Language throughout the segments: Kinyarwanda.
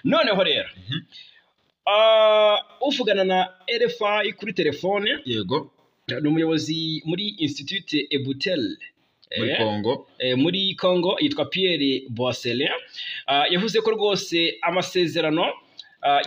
noneho rero uvugana na RFI kuri telefone yego ni umuyobozi muri Institute Ebutel muri Congo yitwa Pierre Boisselin yavuze ko rwose amasezerano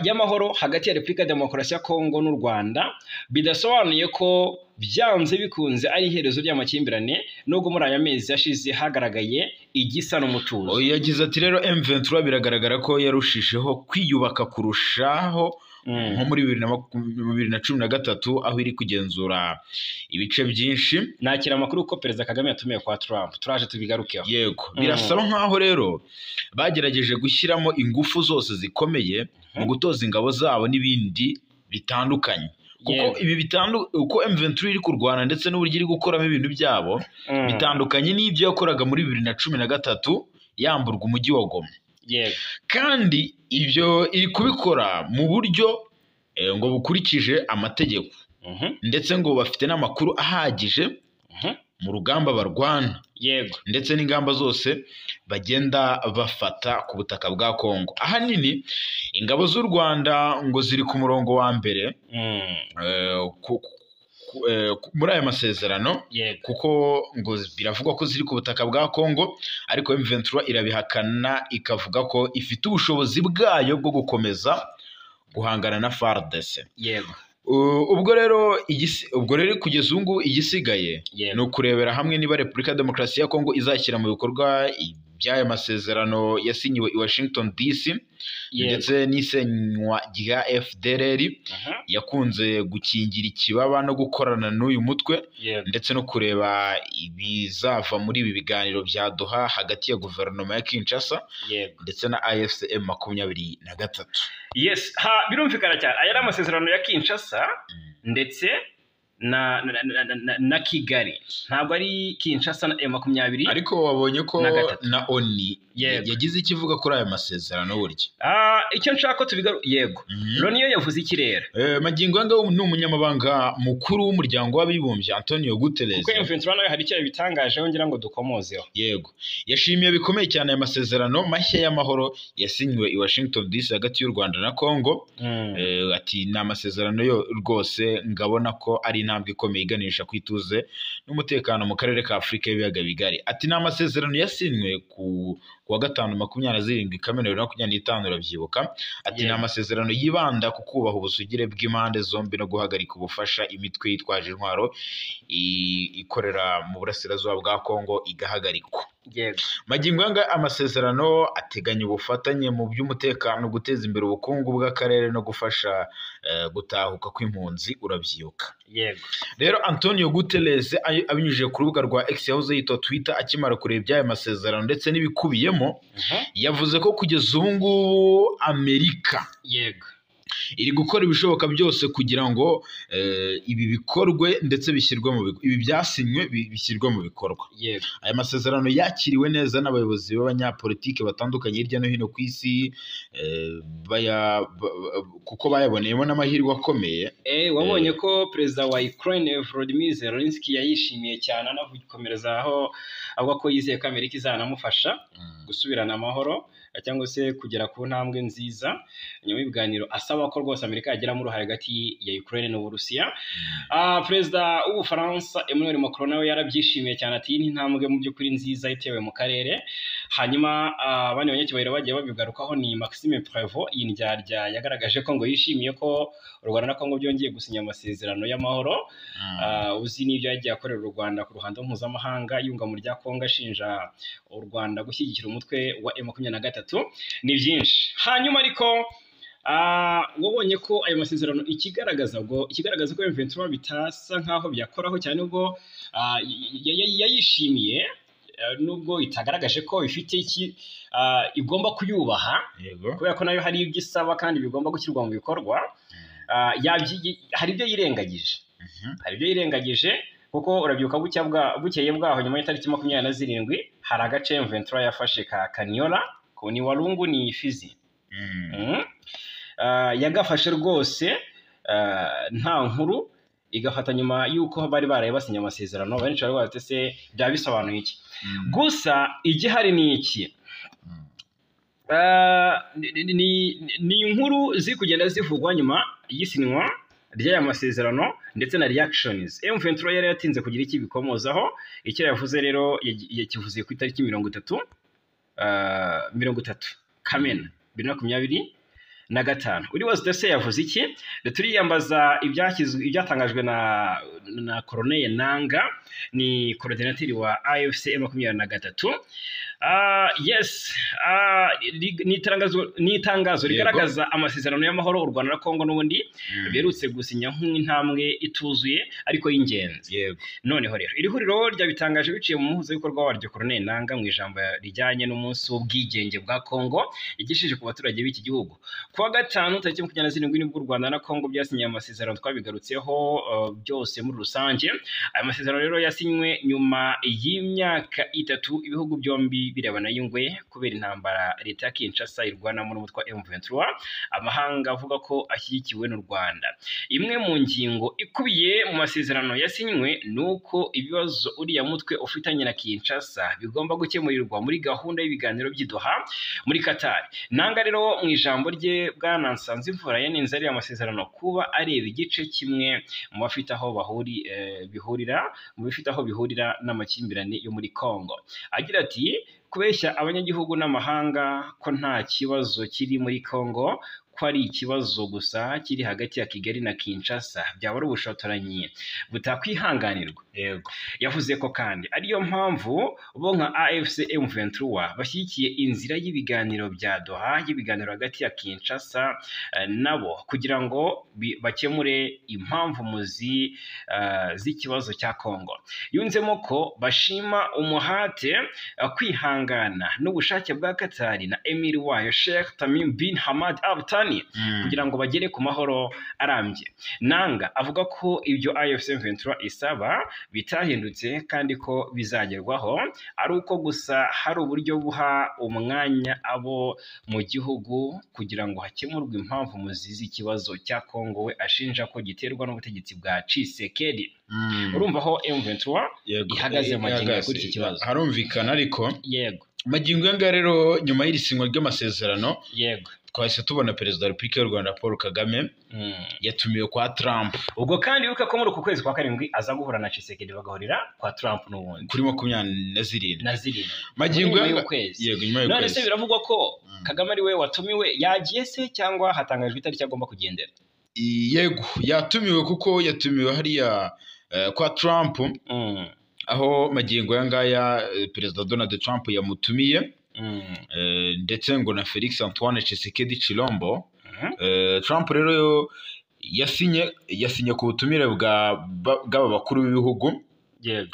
y'amahoro hagati ya Repubulika ya Demokarasi ya Congo n'u Rwanda bidasobanuye ko byanze bikunze ari iherezo ry'amakimbirane nubwo muri aya mezi yashize hagaragaye igisa n'umutuzo. Yagize ati rero M23 biragaragara ko yarushijeho kwiyubaka kurushaho nko muri 2013 aho iri kugenzura ibice byinshi. Nakira amakuru ko Perezida Kagame yatumiye kwa Trump, turaje tubigarukeho. Yego birasaba nkaho rero bagerageje gushyiramo ingufu zose zikomeye mu gutoza ingabo zabo n'ibindi bitandukanye, kuko ibi uko M23 iri kurwana ndetse n'uburyo iri gukoramo ibintu byabo bitandukanye n'ibyo yakoraga muri 2013 yamburwa umujyi wa Goma. Kandi ibyo iri kubikora mu buryo ngo bukurikije amategeko ndetse ngo bafite n'amakuru ahagije mu rugamba barwana ndetse n'ingamba zose bagenda bafata ku butaka bwa Kongo. Ahanini ingabo z'u Rwanda ngo ziri ku murongo wa mbere muri aya masezerano, kuko ngo biravugwa ko ziri ku butaka bwa Kongo, ariko M23 irabihakana ikavuga ko ifite ubushobozi bwayo bwo gukomeza guhangana na FARDC. Ubwo rero kugeza ubu ngubu igisigaye ni ukurebera hamwe niba Repubulika ya Demokarasi ya Kongo izashyira mu bikorwa by'aya masezerano yasinyiwe i Washington DC ndetse n'isenywa rya FDLR yakunze gukingira ikibaba no gukorana n'uyu mutwe ndetse no kureba ibizava muri ibi biganiro bya Doha hagati ya guverinoma ya Kinshasa ndetse na AFCM 23. Birumvikana cyane aya ari amasezerano ya Kinshasa ndetse na Kigali, ntabwo ari Kinshasa na M23. Ariko wabonye ko na ONU yagize ikivuga kuri aya masezerano burya. Icyo nshaka ko tubigaru Loni yo yavuze iki rero? Magingo anga ni umunyamabanga mukuru w'umuryango w'abibumbye Antonio Guterres. Kuko M23 nawe hari icyo bitangajeho ngira ngo dukomozeho. Yashimiye bikomeye cyane aya masezerano mashya y'amahoro yasinywe i Washington DC hagati y'u Rwanda na Congo. Ati ni amasezerano yo rwose ngabona ko ari intambwe ikomeye iganisha kwituze n'umutekano mu karere ka Afurika y'ibiyaga bigari. Ati ni amasezerano yasinywe ku wa 5/27 Kamena 2025 urabyibuka. Ati ni amasezerano yibanda ku kubaha ubusugire bw'impande zombi no guhagarika ubufasha imitwe yitwaje intwaro ikorera mu burasirazuba bwa Kongo igahagarikwa. Magingo anga amasezerano ateganya ubufatanye mu by'umutekano, guteza imbere ubukungu bw'akarere no gufasha gutahuka kw'impunzi urabyibuka. Rero Antonio Guterres abinyujije ku rubuga rwa X yahoze yitwa Twitter akimara kureba iby'aya masezerano ndetse n'ibikubiyemo, yavuze ko kugeza ubu ngubu Amerika iri gukora ibishoboka byose kugira ngo ibi bikorwe ndetse bishyirwe mu bikorwa, ibi byasinywe bishyirwe mu bikorwa. Aya masezerano yakiriwe neza n'abayobozi b'abanyapolitike batandukanye hirya no hino ku isi, kuko bayaboneyemo n'amahirwe akomeye. Wabonye ko perezida wa Ukraine Volodymyr Zelensky yayishimiye cyane anavukomereza aho avuga ko yizeye ko Amerika izanamufasha gusubirana amahoro cyangwa se kugera ku ntambwe nziza nyuma y'ibiganiro, asaba ko rwose Amerika yagira mu ruhare hagati ya Ukraine n'Uburusiya. Perezida w'Ubufaransa Emmanuel Macron nawe yarabyishimiye cyane, ati ni intambwe mu by'ukuri nziza itewe mu karere. Hanyuma abandi banyacyubahiro bagiye babigarukaho ni Maxime Prévost y'indyarya yagaragaje ko ngo yishimiye ko u Rwanda na Kongo byongeye gusinya amasezerano y'amahoro. Uzi n'ibyo yagiye akorera u Rwanda ku ruhando mpuzamahanga yunga mu rya Kongo ashinja u Rwanda gushyigikira umutwe wa M23. Ni byinshi. Hanyuma ariko wabonye ko ayo masezerano ikigaragaza ko M23 bitasa nkaho byakoraho cyane, ubwo yayishimiye nubwo itagaragaje ko ifite igomba kuyubaha, kubera ko nayo hari ibyo isaba kandi bigomba gushyirwa mu bikorwa. Hari ibyo yirengagije kuko urabyuka bukeye bwaho nyuma y'itariki 27 hari agace M23 yafashe ka Kanyola, ko ni Walungu ni Fizi. Yagafashe rwose nta nkuru, igafata nyuma yuko bari baraye basinya amasezerano. Benshi bari batese bya bisobanuye iki? Gusa igihari ni iki? ni inkuru ziri kugenda zivugwa nyuma y'isinywa ry'aya masezerano ndetse na reactions. M23 yari yatinze kugira iki bikomozaho. Icyo yavuze rero yakivuze ku itariki 30 Kamena 2025. Uri wose dese yavuze iki? Turiyambaza ibyatangajwe na Colonel Nanga, ni coordinateur wa AFC M23. Yes, ni itangazo rigaragaza amasezerano y'amahoro u Rwanda na Kongo n'ubundi berutse gusinya nk'intambwe ituzuye ariko y'ingenzi. Noneho rero iri huriro ryabitangaje biciye mu muhuzabikorwa waryo Colonel Nanga mu ijambo rijyanye n'umunsi w'ubwigenge bwa Kongo igishije ku baturage b'iki gihugu. Kuwa gatanu tariki 27 nibwo u Rwanda na Kongo byasinye amasezerano twabigarutseho byose muri rusange. Aya masezerano rero yasinywe nyuma y'imyaka 3 ibihugu byombi birebana y'ingwe kubera intambara leta ya Kinshasa irwanamo n'umutwe wa M23, amahanga avuga ko ashyigikiwe n'u Rwanda. Imwe mu ngingo ikubiye mu masezerano yasinywe nuko ibibazo uriya mutwe ufitanye na Kinshasa bigomba gukemurirwa muri gahunda y'ibiganiro by'Idoha muri Qatar. Nanga rero mu ijambo rye bwana Nsanzimfura yanenze ari amasezerano kuba areba igice kimwe mu bafite aho bihurira n'amakimbirane yo muri Kongo. Agira ati kubeshya abanyagihugu n'amahanga ko nta kibazo kiri muri Kongo, ko ari ikibazo gusa kiri hagati ya Kigali na Kinshasa byaba ari ubushotoranyi butakwihanganirwa. Yavuze ko kandi ariyo mpamvu bo nka AFC M23 bashyigikiye inzira y'ibiganiro bya Doha, y'ibiganiro hagati ya Kinshasa nabo kugira ngo bakemure impamvu muzi z'ikibazo cya Kongo. Yunzemo ko bashima umuhate, kwihangana n'ubushake bwa Qatar na Emir wayo Sheikh Tamim bin Hamad Al Thani kugira ngo bagere ku mahoro arambye. Nanga avuga ko ibyo AFC M23 isaba bitahindutse kandi ko bizagerwaho, ari uko gusa hari uburyo buha umwanya abo mu gihugu kugira ngo hakemurwe impamvu muzizi ikibazo cya Kongo we ashinja ko giterwa n'ubutegetsi bwa Tshisekedi. Urumva aho M23 ihagaze magingo kuri iki kibazo harumvikana, ariko magingo yanga rero nyuma y'irisinywa ry'amasezerano twahise tubona Perezida wa Repubulika y'u Rwanda Paul Kagame yatumiwe kwa Trump. Ubwo kandi yuko ko muri uku kwezi kwa karindwi aza guhura na Tshisekedi bagahurira kwa Trump n'ubundi kuri 27 magingo y'ukwezi. None se biravugwa ko Kagame ari we watumiwe, yagiye se cyangwa hatangajwe itariki agomba kugendera? Yatumiwe kuko yatumiwe hariya kwa Trump, aho magingo yangaya Perezida Donald Trump yamutumiye. Ndetse ngo na Felix Antoine Tshisekedi Chilombo. Trump rero yasinye ku butumire bw'aba bakuru b'ibihugu.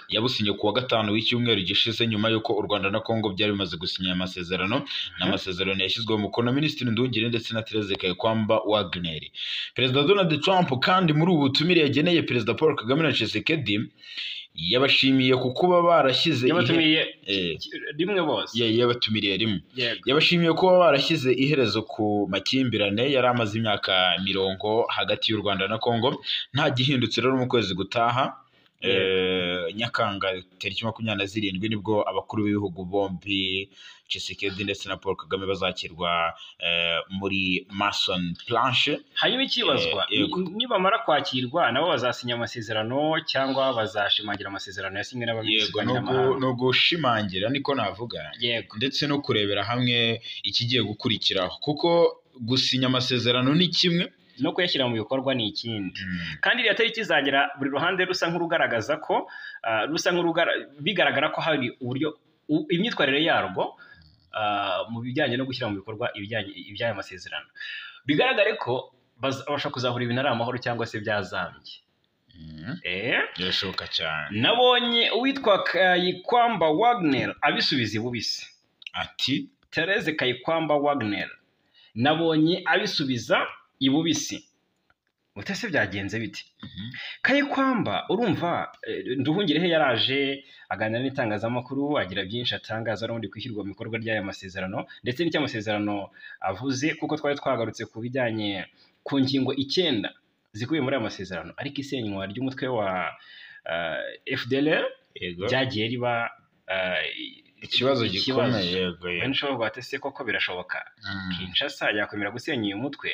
Yabusinye kuwa gatanu w'icyumweru gishize nyuma yuko u Rwanda na Kongo byari bimaze gusinya amasezerano. N'amasezerano yashyizweho umukono na Minisitiri Nduhungire ndetse na Therese Kayikwamba Wagner. Perezida Donald Trump kandi muri ubu butumire yageneye Perezida Paul Kagame na Tshisekedi yabashimiye kuba barashyize rimwe bose. Yabatumiriye rimwe. Yabashimiye kuba barashyize iherezo ku makimbirane yari amaze imyaka 20 hagati y'u Rwanda na Kongo. Nta gihindutse rero mu kwezi gutaha Nyakanga tariki 27 nibwo abakuru b'ibihugu bombi Tshisekedi ndetse na Paul Kagame bazakirwa muri Mason Planche. Hanyuma ikibazwa nibamara kwakirwa nabo bazasinya amasezerano cyangwa bazashimangira amasezerano yasinywe n'abaminisitiri. No gushimangira niko navuga, ndetse no kurebera hamwe ikigiye gukurikiraho, kuko gusinya amasezerano ni kimwe, no kuyashyira mu bikorwa ni ikindi. Kandi iriya tariki izagera buri ruhande rusa nk'urugaragaza ko bigaragara ko hari uburyo imyitwarire yarwo mu bijyanye no gushyira mu bikorwa iby'aya masezerano. Bigaragare ko babasha kuzahura ibintu ari amahoro cyangwa se byazambye. Birashoboka cyane. Nabonye uwitwa Kayikwamba Wagner abisubiza ibubisi. Ati Therese Kayikwamba Wagner nabonye abisubiza ibubisi. Mutese byagenze biti? Kayikwamba urumva Nduhungirehe yaraje aganira n'itangazamakuru agira byinshi atangaza n'ubundi kwishyirwa mu bikorwa ry'aya masezerano ndetse n'icyamasezerano avuze, kuko twari twagarutse ku bijyanye ku ngingo 9 zikubiye muri aya masezerano, ariko isenywa ry'umutwe wa FDLR ryagiye riba ikibazo gikomeye yego wenda ushobora kuvuga ati se koko birashoboka Kinshasa yakwemera gusenya uyu mutwe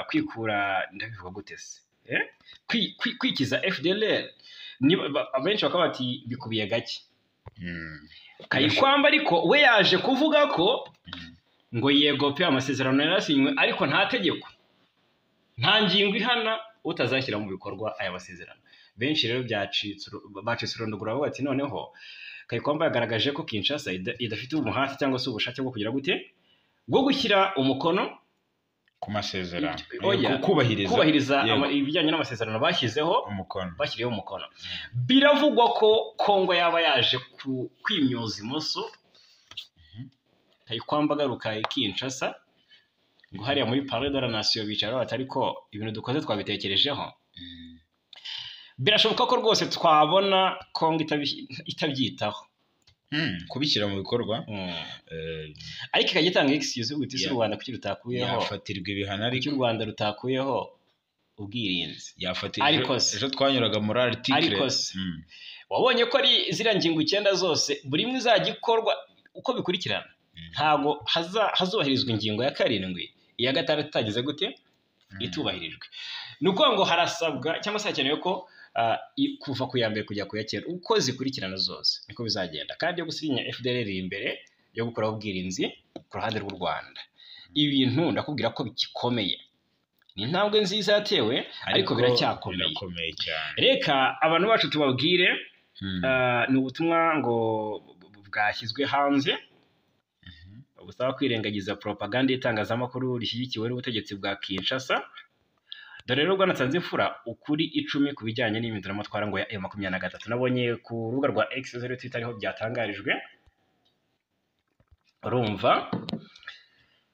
kwikura ndabivuga gute se kwikiza FDLR abenshi bakaba bati bikubiye gake Kayikwamba ariko we yaje kuvuga ko ngo yego pe amasezerano yarasinywe ariko nta tegeko nta ngingo ihana utazashyira mu bikorwa aya masezerano benshi rero bacitse urondogora bavuga ati noneho Kayikwamba yagaragaje ko Kinshasa idafite umuhati cyangwa se ubushake bwo kugira gute bwo gushyira umukono ku masezerano kubahiriza ibijyanye n'amasezerano bashyiriyeho umukono biravugwa ko Kongo yaba yaje kwimyoza imoso Kayikwamba agaruka Kinshasa ngo hariya muri Palais de la Nation bicara batari ko ibintu dukoze twabitekerejeho birashoboka ko rwose twabona Kongo itabyitaho kubishyira mu bikorwa ariko ikagitanga excuse gute se u Rwanda kuki rutakuyeho yafatirwa ibihano ariko u Rwanda rutakuyeho ubwirinzi ariko ejo twanyuraga muri article wabonye ko ari zira ngingo 9 zose buri imwe izagikorwa uko bikurikirana ntago hazubahirizwa ingingo ya 7 iya 6 itagize gute itubahirijwe nuko ngo harasabwa cyangwa se hakenewe ko kuva ku ya mbere kujya ku ya kera uko zikurikirana zose niko bizagenda kandi yo gusinya FDLR imbere yo gukora ubwirinzi ku ruhande rw'u Rwanda ibintu ndakubwira ko bikikomeye ni intambwe nziza yatewe ariko biracyakomeye reka abantu bacu tubabwire ni ubutumwa ngo bwashyizwe hanze busaba kwirengagiza propaganda y'itangazamakuru rishyigikiwe n'ubutegetsi bwa Kinshasa dore rero rwanatanze imfura ukuri 10 ku bijyanye n'impinduramatwara ngo ya M23 nabonye ku rubuga rwa X zero Twitter ariho byatangarijwe urumva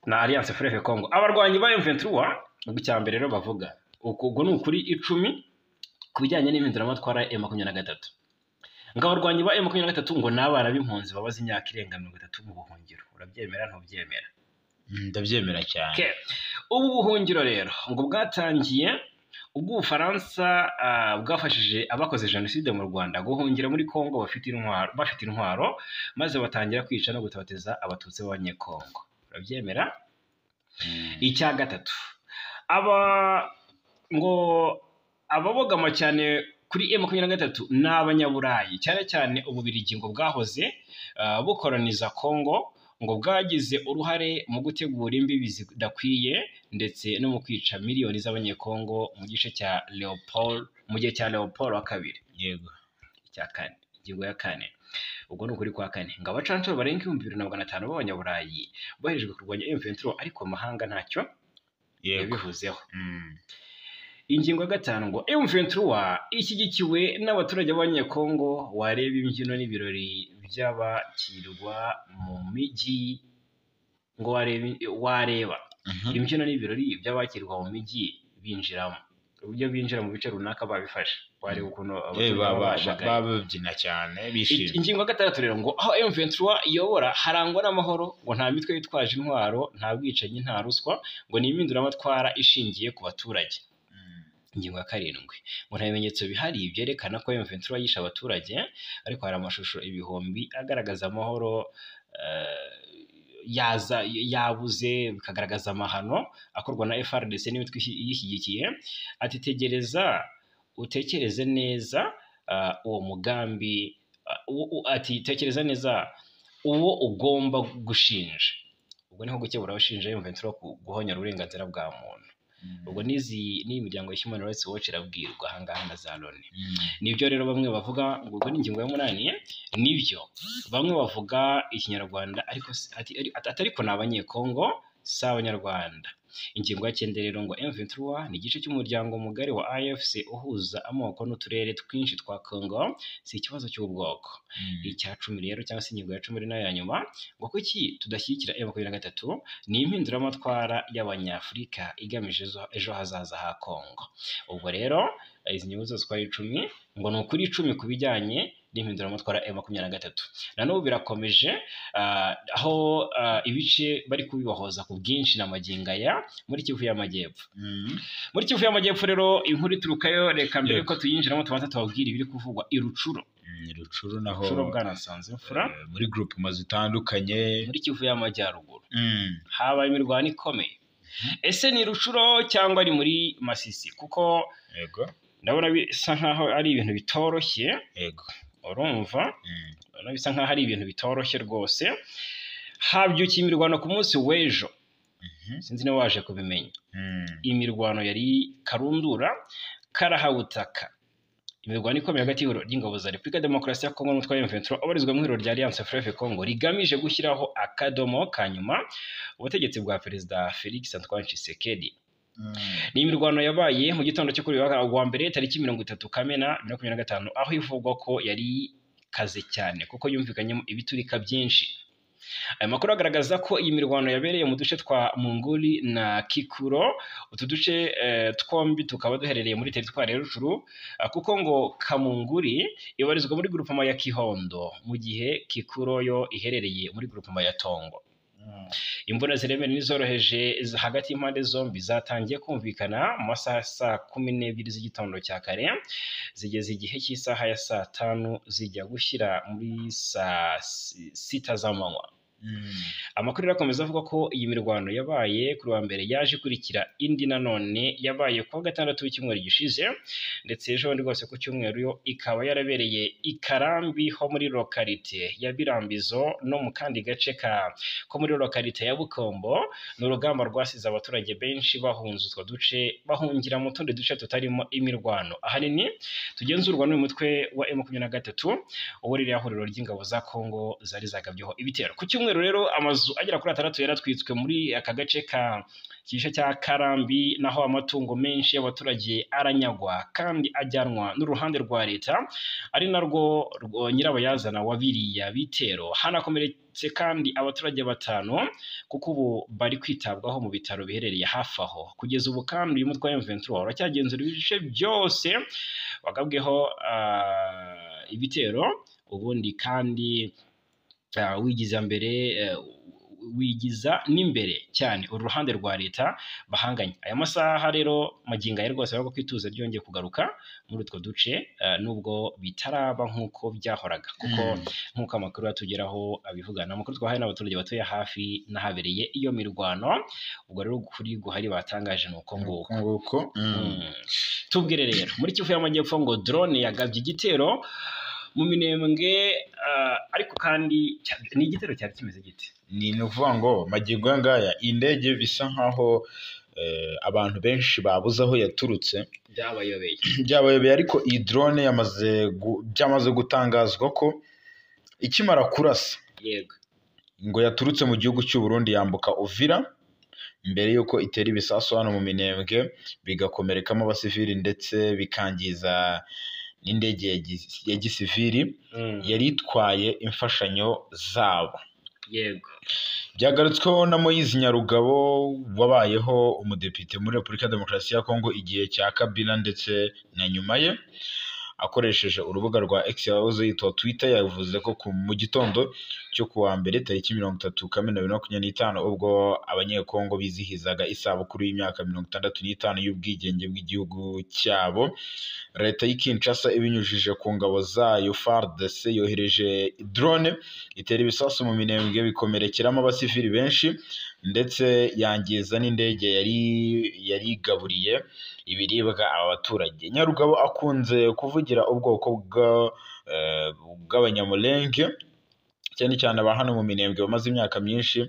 na Alliance Fleuve Congo abarwanyi ba M23 ubwo cyambere rero bavuga ubwo ni ukuri 10 ku bijyanye n'impinduramatwara ya M23 ngo abarwanyi ba M23 ngo nabana b'impunzi babaza imyaka irenga 30 mu buhungiro urabyemera ntubyemera ndabyemera cyane ubu buhungiro rero ngo bwatangiye ubwo Ubufaransa bwafashije abakoze jenoside mu Rwanda guhungira muri Kongo bafite intwaro maze batangira kwica no gutabateza abatutsi b'abanyekongo urabyemera icya gatatu ngo ababogama cyane kuri M23 n'abanyaburayi cyane cyane Ububirigi ngo bwahoze bukoroniza Kongo ngo bwagize uruhare mu gutegura imbibi zidakwiye ndetse no mu kwica miliyoni z'abanyekongo mu gice cya Leopold mu gihe cya Leopold wa kabiri yego icya kane ingingo ya 4 ubwo ni ukuri kwa 4 ngo abacanco barenga 2500 b'abanyaburayi boherejwe kurwanya M23 ariko amahanga ntacyo yabivuzeho ingingo ya 5 ngo M23 ishyigikiwe n'abaturage b'abanyekongo wareba imbyino n'ibirori by'abakirwa mu mijyi ngo wareba imbyino n'ibirori by'abakirwa mu mijyi binjiramo uburyo binjira mu bice runaka babifashe wareba ukuntu babyina cyane bishimye ingingo ya 6 rero ngo aho M23 iyobora harangwa n'amahoro ngo nta mitwe yitwaje intwaro nta bwicanyi nta ruswa ngo ni impinduramatwara ishingiye ku baturage ingingo ya 7 ngo nta bimenyetso bihari byerekana ko M23 yisha abaturage ariko hari amashusho ibihumbi agaragaza amahoro yabuze bikagaragaza amahano akorwa na FRDC n'imitwe yishyigikiye ati tegereza utekereze neza uwo mugambi ati tekereza neza uwo ugomba gushinja ubwo niho gukebura abashinja M23 guhonya uburenganzira bwa muntu ubwo ni imiryango ya Human Rights Watch irabwirwa ahangaha na za Loni nibyo rero bamwe bavuga ngo ubwo ni ingingo ya 8 nibyo bamwe bavuga ikinyarwanda ariko atariko n'abanyekongo si abanyarwanda ingingo ya 9 rero ngo M23 ni igice cy'umuryango mugari wa AFC uhuza amoko n'uturere twinshi twa Congo si ikibazo cy'ubwoko icya 10 rero cyangwa se ingingo ya 10 nayo ya nyuma ngo kuki tudashyikira M23 ni impinduramatwara y'abanyafrika igamije ejo hazaza ha Congo ubwo rero izi nyungu zose kwa 10 ngo ni ukuri 10 kubijyanye n'impinduramatwara M23 nanubu birakomeje aho ibice bari kubibahoza ku bwinshi n'amagingaya muri Kivu y'Amajyepfo muri Kivu y'Amajyepfo rero inkuru iturukayo reka mbere ko tuyinjiramo tubanza tubabwira ibiri kuvugwa irucuro Rucuru naho Rucuru bwanasanze imfura muri groupement zitandukanye muri Kivu y'Amajyaruguru habaye imirwano ikomeye. Ese ni Rucuro cyangwa ari muri Masisi? Kuko yego ndabona bisa nkaho ari ibintu bitoroshye. yego Urumva bisa nkaho ari ibintu bitoroshye rwose. Habyukiye imirwano ku munsi w'ejo, sinzi niba waje kubimenya. Imirwano yari karundura karahabutaka, imirwano ikomeye hagati y'ingabo za Repubulika ya Demokarasi ya Kongo n'umutwe wa M23 ubarizwa mu ihuriro rya Alliance Fleuve Congo rigamije gushyiraho akadomo ka nyuma ubutegetsi bwa Perezida Felix Antoine Tshisekedi. Ni imirwano yabaye mu gitondo cyo kuri wa mbere tariki 30 Kamena 2025, aho ivugwa ko yari kaze cyane kuko yumvikanyemo ibiturika byinshi. Aya makuru agaragaza ko iyi mirwano yabereye mu duce twa Munguli na Kikuro. Utu duce twombi tukaba duherereye muri teritwari ya Rucuru, kuko ngo Kamunguri ibarizwa muri groupement ya Kihondo mu gihe Kikuro yo iherereye muri groupement ya Tongo. Imbona ziremereye n'izoroheje hagati y'impande zombi zatangiye kumvikana mu masaha saa 12 z'igitondo cya kare, zigeze igihe cy'isaha ya saa 5 zijya gushyira muri saa 6 z'amanywa. Amakuru arakomeza avuga ko iyi mirwano yabaye kuri wa mbere yaje kurikira indi nanone yabaye ku gatandatu w'icyumweru gishize, ndetse ejo bundi rwose ku cyumweru yo ikaba yarabereye ikarambi ho muri lokalite ya Birambizo no mu kandi gace ko muri lokalite ya Bukombo. Ni urugamba rwasize abaturage benshi bahunze utwo duce bahungira mu tundi duce tutarimo imirwano ahanini tugenzurwa n'uyu mutwe wa M23 uburira ihuriro ry'ingabo za Kongo zari zagabyeho ibitero. Ku cyumweru rero amazu agera kuri 6 yaratwitswe muri aka gace ka Kisha cya Karambi, naho amatungo menshi y'abaturage aranyagwa kandi ajyanwa n'uruhande rwa leta ari narwo nyirabayazana wa biriya bitero. Hanakomeretse kandi abaturage 5 kuko ubu bari kwitabwaho mu bitaro biherereye hafi aho. Kugeza ubu kandi uyu mutwe wa M23 uracyagenzura ibice byose bagabweho ibitero, ubundi kandi wigiza n'imbere cyane uruhande rwa leta bahanganye. Aya masaha rero maginga ye rwose ahubwo kwituza ryongeye kugaruka muri utwo duce, nubwo bitaraba nk'uko byahoraga, kuko nk'uko amakuru atugeraho abivugana, amakuru twahaye n'abaturage batuye hafi n'ahabereye iyo mirwano. Ubwo rero kuri guhari batangaje nuko nguko. Tubwire rero muri Kivu y'Amajyepfo ngo drone yagabye igitero mu Minembwe, ariko kandi ni igitero cyari kimeze gite? Ni nuvuga ngo magingo ngaya indege bisa nkaho abantu benshi babuze aho yaturutse, byabayobeye, ariko iyi drone byamaze gutangazwa ko ikimara kurasa yego ngo yaturutse mu gihugu cy'u Burundi yambuka Uvira mbere yuko itera ibisasu hano mu Minembwe bigakomerekamo abasivili ndetse bikangiza n'indege ya gisivili yari itwaye imfashanyo zabo. Yego byagarutsweho na Moise Nyarugabo wabayeho umudepite muri Repubulika ya Demokarasi ya Kongo igihe cya Kabila ndetse na nyuma ye, akoresheje urubuga rwa X yahoze yitwa Twitter, yavuze ko mu gitondo cyo kuwa mbere tariki 30 Kamena 2025 ubwo abanyekongo bizihizaga isabukuru y'imyaka 65 y'ubwigenge bw'igihugu cyabo, leta y'i Kinshasa ibinyujije ku ngabo zayo FARDC yohereje drone itera ibisasu mu Minembwe bikomerekeramo abasivili benshi ndetse yangiza n'indege yari igaburiye ibiribwa aba baturage. Nyarugabo akunze kuvugira ubwoko bw'abanyamulenge cyane cyane aba hano mu Minembwe bamaze imyaka myinshi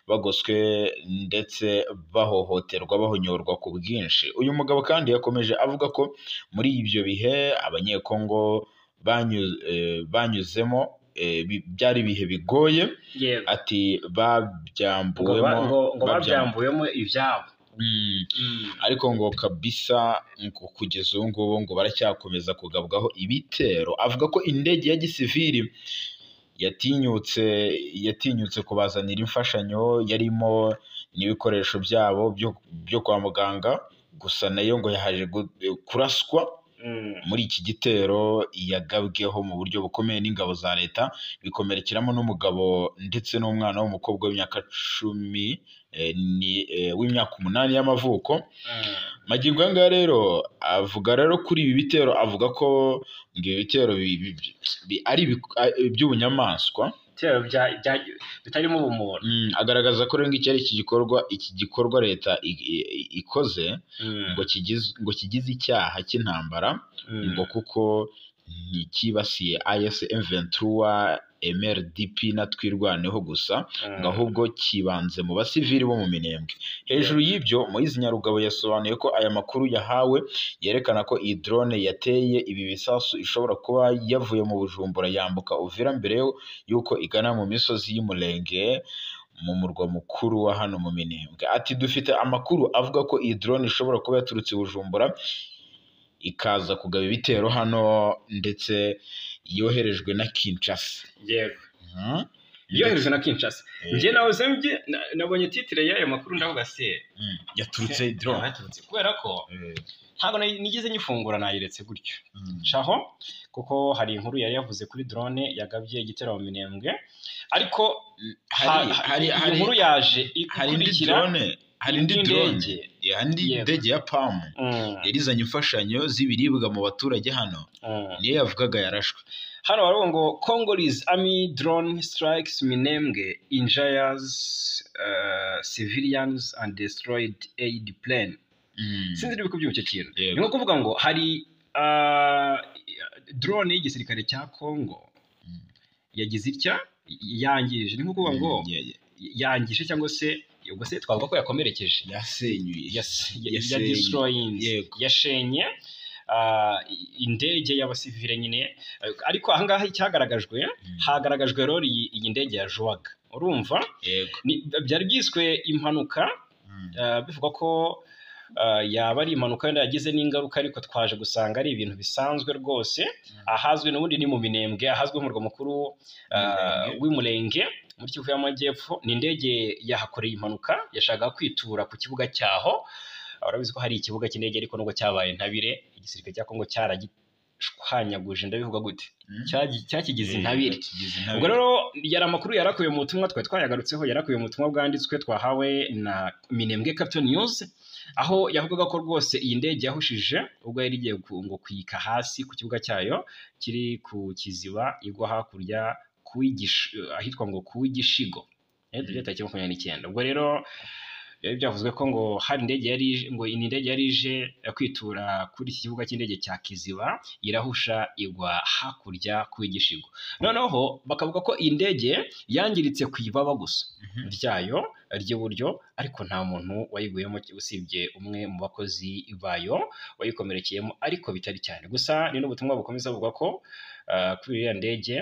bagoswe ndetse bahohoterwa bahonyorwa ku bwinshi. Uyu mugabo kandi yakomeje avuga ko muri ibyo bihe abanyekongo banyuzemo byari ibihe bigoye, ati babyambuyemo ibyabo, ariko ngo kabisa kugeza ubu ngubu ngo baracyakomeza kugabwaho ibitero. Avuga ko indege ya gisivili yatinyutse kubazanira imfashanyo yarimo n'ibikoresho byabo byo kwa muganga, gusa nayo ngo yahaje kuraswa muri iki gitero yagabweho mu buryo bukomeye n'ingabo za leta, bikomerekeramo n'umugabo ndetse n'umwana w'umukobwa w'imyaka 8 y'amavuko. Magingo aya ngaya rero avuga rero kuri ibi bitero, avuga ko ngo ibi bitero ari iby'ubunyamaswa, ibitero bitarimo ubumuntu. Agaragaza ko rero iki ari iki gikorwa leta ikoze ngo kigize icyaha cy'intambara, ngo kuko ntikibasiye IS/M23 MRDP na twirwaneho gusa, ngo ahubwo kibanze mu basivili bo mu Minembwe. Hejuru y'ibyo Moise Nyarugabo yasobanuye ko aya makuru yahawe yerekana ko iyi drone yateye ibi bisasu ishobora kuba yavuye mu Bujumbura yambuka Uvira mbere yuko igana mu misozi y'Umulenge mu murwa mukuru wa hano mu Minembwe. Ati dufite amakuru avuga ko iyi drone ishobora kuba yaturutse i Bujumbura ikaza kugaba ibitero hano, ndetse yoherejwe na Kinshasa. Yego. Yoherejwe na Kinshasa. Nje nabonye titre y'aya makuru ndavuga se yaturutse drone, kubera ko ntago nigeze nyifungura, nayiretse gutyo shaho, kuko hari inkuru yari yavuze kuri drone yagabye igitero mu Minembwe, ariko hari inkuru yaje ikurikira. Hari indi drone, indege ya PAM yarizanye imfashanyo z'ibiribwa mu baturage hano, niyo yavugaga yarashwe. Hano baravuga ngo Congolese army drone strikes Minembwe, injures civilians and destroyed aid plane. Sinzi niba kubyumva icyo kintu. Ni nko kuvuga ngo hari drone y'igisirikare cya Congo yagize itya yangije, ni nko kuvuga ngo yangije cyangwa se ubwo se twavuga ko yakomerekeje, yasenyuye, yashenye indege y'abasivile nyine. Ariko ahangaha icyagaragajwe, hagaragajwe rero iyi ndege ya Joaga, urumva byari byiswe impanuka, bivuga ko yaba ari impanuka wenda yagize n'ingaruka, ariko twaje gusanga ari ibintu bisanzwe rwose. Ahazwi n'ubundi ni mu Minembwe, ahazwi nk'umurwa mukuru w'Umulenge muri Kivu y'Amajyepfo. Ni indege yahakoreye impanuka, yashakaga kwitura ku kibuga cyaho. Urabizi ko hari ikibuga cy'indege, ariko nubwo cyabaye ntabire, igisirikare cya Kongo cyaragishwanyaguje, ndabivuga gute, cyakigize intabire. Ubwo rero yari amakuru yarakuye mu butumwa twari twayagarutseho, yarakuye mu butumwa bwanditswe twahawe na Minembwe Capital News, aho yavugaga ko rwose iyi ndege yahushije ubwo yari igiye ngo kuyika hasi ku kibuga cyayo kiri ku Kiziba, igwa hakurya ahitwa ngo Kuwigishigo, tariki 29. Ubwo rero byavuzwe ko ngo hari indege yari ije kwitura kuri iki kibuga cy'indege cya Kiziba, irahusha igwa hakurya Kuwigishigo. Noneho bakavuga ko iyi ndege yangiritse ku ibaba gusa ryayo ry'iburyo, ariko nta muntu wayiguyemo usibye umwe mu bakozi bayo wayikomerekeyemo, ariko bitari cyane. Gusa ni n'ubutumwa bukomeza buvuga ko kuri iriya ndege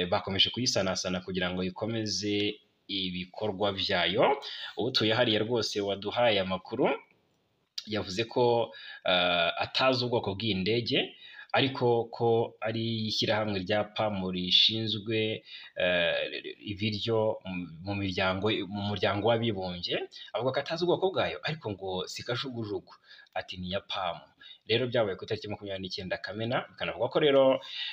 bakomeje kuyisanasana kugira ngo ikomeze ibikorwa byayo. Utuye hariya rwose waduhaye amakuru yavuze ko atazi ubwoko bw'iyi ndege, ariko ko ari ishyirahamwe rya PAM rishinzwe ibiryo mu muryango w'abibumbye. Avuga ko atazi ubwoko bwayo, ariko ngo si kajugujugu, ati ni iya PAM. Rero byabaye ku itariki 29 Kamena, bikanavuga ko rero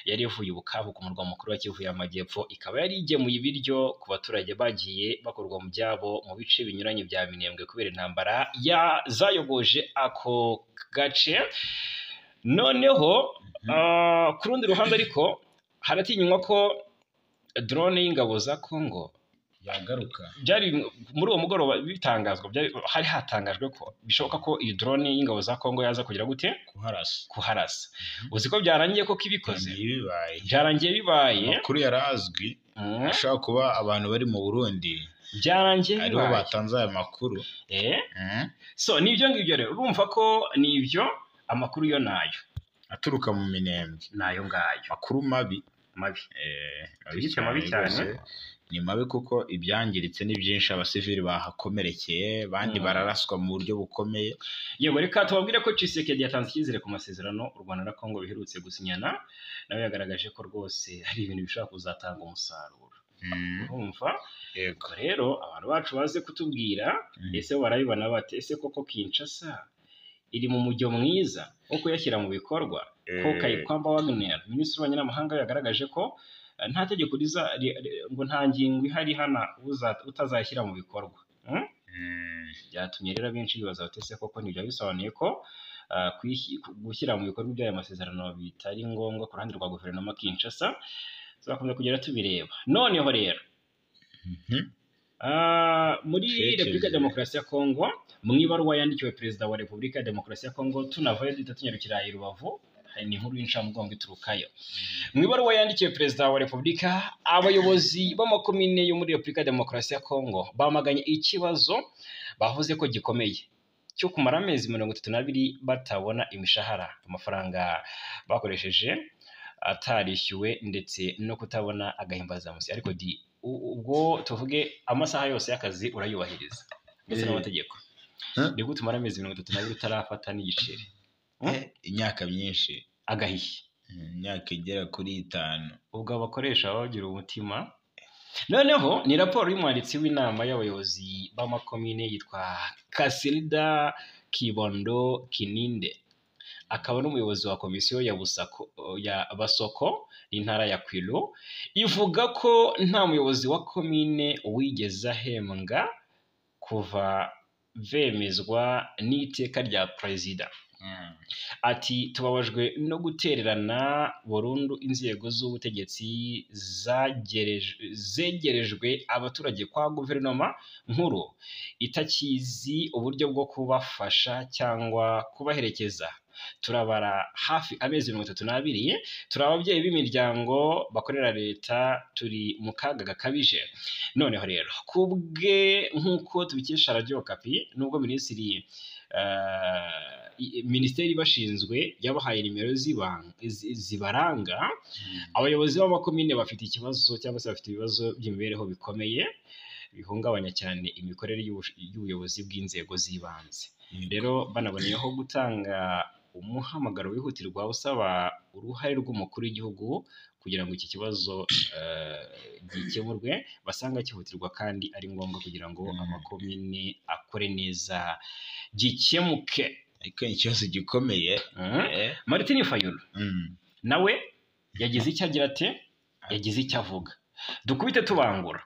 yari ivuye Bukavu ku murwa mukuru wa Kivu y'Amajyepfo, ikaba yari igemuye ibiryo ku baturage bagiye bakorwa mu byabo mu bice binyuranye bya Minembwe kubera intambara zayogoje ako gace. Noneho ku rundi ruhande ariko haratinywa ko drone y'ingabo za Congo yagaruka. Byari muri uwo mugoroba bitangazwa, hari hatangajwe ko bishoboka ko iyi drone y'ingabo za Congo yaza kugira gute kuharasa. Uzi ko byarangiye ko kibikoze, byarangiye bibaye. Makuru yarazwi, ashaka kuba abantu bari mu Burundi byarangiye aribo batanze aya makuru. So nibyo ngibyo rero, urumva ko nibyo amakuru yo nayo aturuka mu Minembwe, nayo ngayo makuru mabi cyane. Ni mabi kuko ibyangiritse ni byinshi, abasivili bahakomerekeye, bandi bararaswa mu buryo bukomeye. Yego, reka tubabwire ko Tshisekedi yatanze icyizere ku masezerano u Rwanda na Congo biherutse gusinyana, nawe yagaragaje ko rwose hari ibintu bishobora kuzatanga umusaruro. Urumva? Yego, rero abantu bacu baze kutubwira ese barabibona bate, ese koko Kinshasa iri mu mujyo mwiza wo kuyashyira mu bikorwa. Ko Kayibanda Wagner, minisitiri w'ububanyi n'amahanga, yagaragaje ko nta tegeko ngo nta ngingo ihari hana utazashyira mu bikorwa. byatumye rero benshi bibaza bati ese koko nibyo bisobanuye ko gushyira mu bikorwa by'aya masezerano bitari ngombwa ku ruhande rwa guverinoma Kinshasa. Tuzakomeza kugera tubireba. Noneho rero muri Repubulika ya Demokarasi ya Kongo, mu ibaruwa yandikiwe Perezida wa Repubulika ya Demokarasi ya Kongo, tunavayo duhita tunyarukira i Rubavu, ni inkuru y'incamugongo iturukayo. Mu ibaruwa yandikiwe Perezida wa Repubulika, abayobozi b'amakomine yo muri Repubulika ya Demokarasi ya Kongo bamaganye ikibazo bavuze ko gikomeye cyo kumara amezi 32 batabona imishahara, amafaranga bakoresheje atarishyuwe ndetse no kutabona agahimbazamusyi. Ariko ubwo tuvuge amasaha yose y'akazi urayubahiriza ndetse n'amategeko, ni gute umara amezi 32 utarafata n'igiceri? Imyaka myinshi agahiye, imyaka igera kuri 5. ubwo abakoresha bagira umutima. Noneho ni raporo y'umwanditsi w'inama y'abayobozi b'amakomine yitwa Kasilda Kibondo Kininde, akaba n'umuyobozi wa komisiyo ya Basoko n'intara ya Kwilu, ivuga ko nta muyobozi wa komine wigeze ahembwa kuva vemezwa n'iteka rya perezida. Ati tubabajwe no gutererana burundu inzego z'ubutegetsi zegerejwe abaturage kwa guverinoma nkuru itakizi uburyo bwo kubafasha cyangwa kubaherekeza. Turabara hafi amezi 32, turi ababyeyi b'imiryango bakorera leta, turi mu kaga gakabije. Noneho rero kubwe nk'uko tubikesha Radio Okapi, nubwo minisiteri bashinzwe yabahaye nimero zibaranga, abayobozi b'amakomine bafite ikibazo cyangwa se bafite ibibazo by'imibereho bikomeye bihungabanya cyane imikorere y'ubuyobozi bw'inzego z'ibanze. Rero banaboneyeho gutanga umuhamagaro wihutirwa usaba uruhare rw'umukuru w'igihugu kugira ngo iki kibazo gikemurwe, basanga cyihutirwa kandi ari ngombwa kugira ngo amakomine akore neza gikemuke. Ariko ikibazo gikomeye. Martin Fayulu nawe yagize icyo agira ate, yagize icyo avuga. Dukubite tubangura.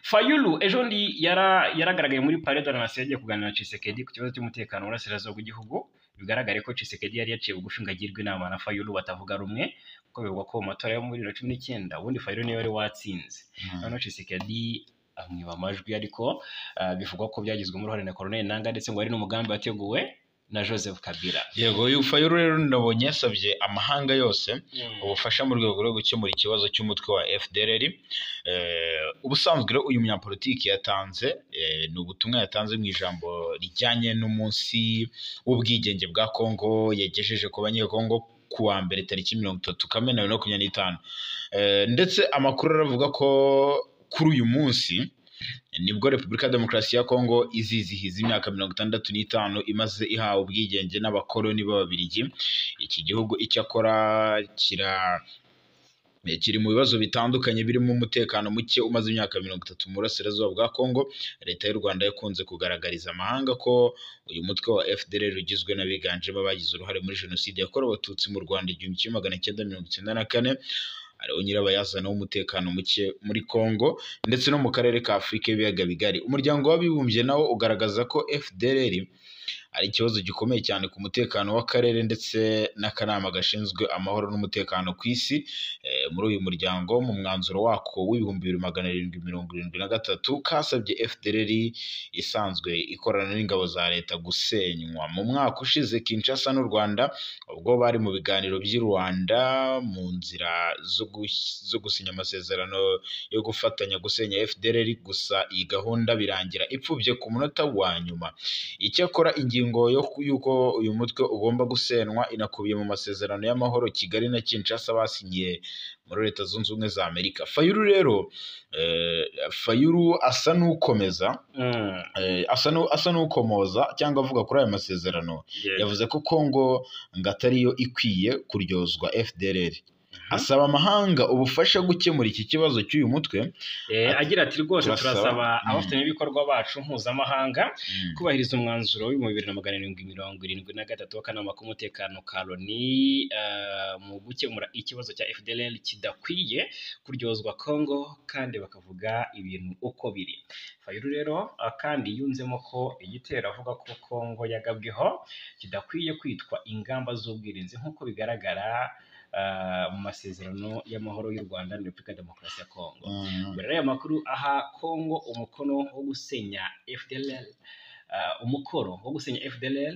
Fayulu ejo ndi yaragaragaye muri Palais de la Nation yagiye kuganira na Tshisekedi ku kibazo cy'umutekano w'urasirazuba rw'igihugu. Bigaragare ko Tshisekedi yari yaciye bugufi ngo agirwe inama na Fayulu batavuga rumwe, kuko bivugwa ko mu matora yo muri 2019 ubundi Fayulu niwe wari watsinze. Noneho Tshisekedi amwiba amajwi, ariko bivugwa ko byagizwemo uruhare na Colonel Nanga ndetse ngo ari n'umugambi wateguwe na Joseph Kabila. Yego, uyu Fayulu rero nabonye yasabye amahanga yose ubufasha mu rwego rwo gukemura ikibazo cy'umutwe wa FDLR. Ubusanzwe rero uyu munyapolitiki yatanze ni ubutumwa yatanze mu ijambo rijyanye n'umunsi w'ubwigenge bwa Kongo yagejeje ku banyekongo ku wa mbere tariki 30 Kamena 2025. Ndetse amakuru aravuga ko kuri uyu munsi nibwo Repubulika ya Demokarasi ya Kongo izizihiza imyaka 65 imaze ihawe ubwigenge n'abakoloni b'Ababiligi. Iki gihugu icyakora kiri mu bibazo bitandukanye birimo umutekano muke umaze imyaka 30 mu burasirazuba bwa Kongo. Leta y'u Rwanda yakunze kugaragariza amahanga ko uyu mutwe wa FDLR ugizwe n'abiganjemo abagize uruhare muri jenoside yakorewe Abatutsi mu Rwanda 1994, ariwo nyirabayazana w'umutekano muke muri Kongo ndetse no mu karere ka Afurika y'ibiyaga bigari. Umuryango w'abibumbye nawo ugaragaza ko FDLR ari ikibazo gikomeye cyane ku mutekano w'akarere ndetse n'akanama gashinzwe amahoro n'umutekano ku isi. Muri uyu muryango mu mwanzuro wako w'1773 kasabye FDLR isanzwe ikorana n'ingabo za leta gusenywa. Mu mwaka ushize Kinshasa n'u Rwanda ubwo bari mu biganiro by'i Rwanda mu nzira zo gusinya amasezerano yo gufatanya gusenya FDLR, gusa iyi gahunda birangira ipfubye ku munota wa nyuma. Icyakora ingingo y'uko uyu mutwe ugomba gusenwa inakubiye mu masezerano y'amahoro Kigali na Kinshasa basinyiye muri Leta Zunze Ubumwe za Amerika. Fayulu rero Fayulu asa n'ukomeza asa n'ukomoza cyangwa avuga kuri aya masezerano. Yavuze ko Kongo ngo atariyo ikwiye kuryozwa FDLR, asaba amahanga ubufasha gukemura iki kibazo cy'uyu mutwe, agira ati rwose turasaba abafatanyabikorwa bacu mpuzamahanga kubahiriza umwanzuro w'ibihumbi 1773 w'akanama k'umutekano ka Loni mu gukemura ikibazo cya FDLR kidakwiye kuryozwa Congo kandi bakavuga ibintu uko biri. Fayulu rero kandi yunzemo ko igitero avuga ko Congo yagabweho kidakwiye kwitwa ingamba z'ubwirinzi nk'uko bigaragara mu masezerano y'amahoro y'u Rwanda na Repubulika Demokarasi ya Congo. Mbere y'aya makuru aha Congo umukono wo gusenya FDLR umukoro wo gusenya FDLR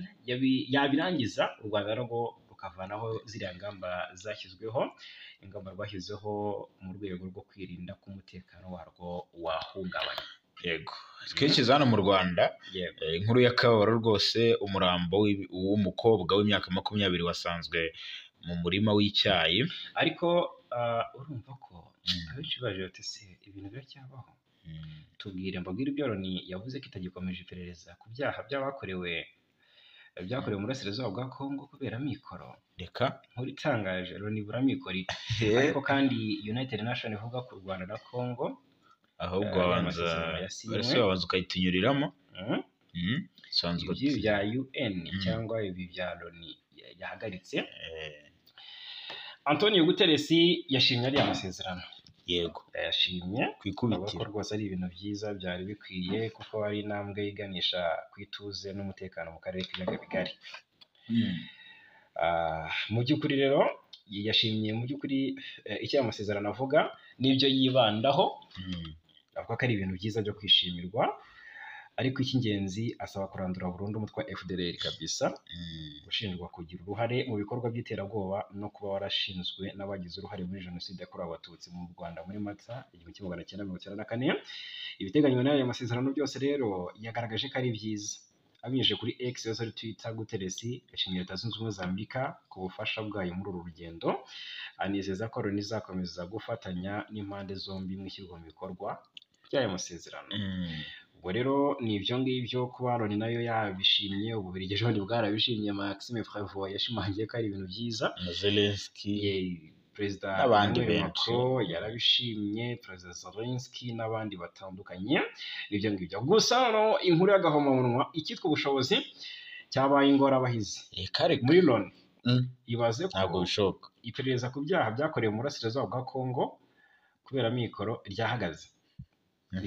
yabirangiza u Rwanda rwo rukavanaho ziriya ngamba zashyizweho, ingamba rwashyizeho mu rwego rwo kwirinda ko umutekano warwo wahungabana. Yego, kenshi hano mu Rwanda inkuru y'akababaro rwose, umurambo w'umukobwa w'imyaka 20 wasanzwe mu murima w'icyayi, ariko urumva ko abenshi baje bati se ibintu biracyabaho. Tubwire mbabwire ibyo Loni yavuze ko itagikomeje iperereza ku byaha byakorewe mu burasirazuba bwa Congo kubera mikoro. Reka nkuru itangaje Loni ibura mikoro ariko kandi United Nations ivuga ku Rwanda na Congo ahubwo babanza ukayitunyuriramo ibi bya UN cyangwa ibi bya Loni yahagaritse. Antonio Guterres yashimye ariya masezerano. Yego, yashimye kwikubitira ko rwose ari ibintu byiza byari bikwiye kuko ari intambwe yiganisha ku ituze n'umutekano mu karere k'ibiyaga bigari. Mu by'ukuri rero yashimye mu by'ukuri icyo amasezerano avuga n'ibyo yibandaho, avuga ko ari ibintu byiza byo kwishimirwa, ariko icy'ingenzi asaba kurandura burundu umutwe wa FDLR kabisa, ushinjwa kugira uruhare mu bikorwa by'iterabwoba no kuba warashinzwe n'abagize uruhare muri jenoside yakorewe abatutsi mu Rwanda muri Mata 1994. Ibiteganywa n'aya masezerano byose rero yagaragaje ko ari byiza. Abinyujije kuri X yose ari Twitter, Guterres yashimiye Leta Zunze Ubumwe za Amerika ku bufasha bwayo muri uru rugendo, anizeza ko Loni izakomeza gufatanya n'impande zombi mu ishyirwa mu bikorwa by'aya masezerano. Ubwo rero ni ibyo ngibyo kuba Loni nayo yabishimye, Ububiligi ejo bundi bwarabishimye, Maxime Prévost yashimangiye ko ari ibintu byiza, Zelensky, Perezida n'abandi benshi yarabishimye, Perezida Zelensky n'abandi batandukanye. Nibyo ngibyo gusa no inkuru y'agahomamunwa, icyitwa ubushobozi cyabaye ingorabahizi muri Loni. Ibaze ko ntabwo bishoboka iperereza ku byaha byakorewe mu burasirazuba bwa Congo kubera mikoro ryahagaze.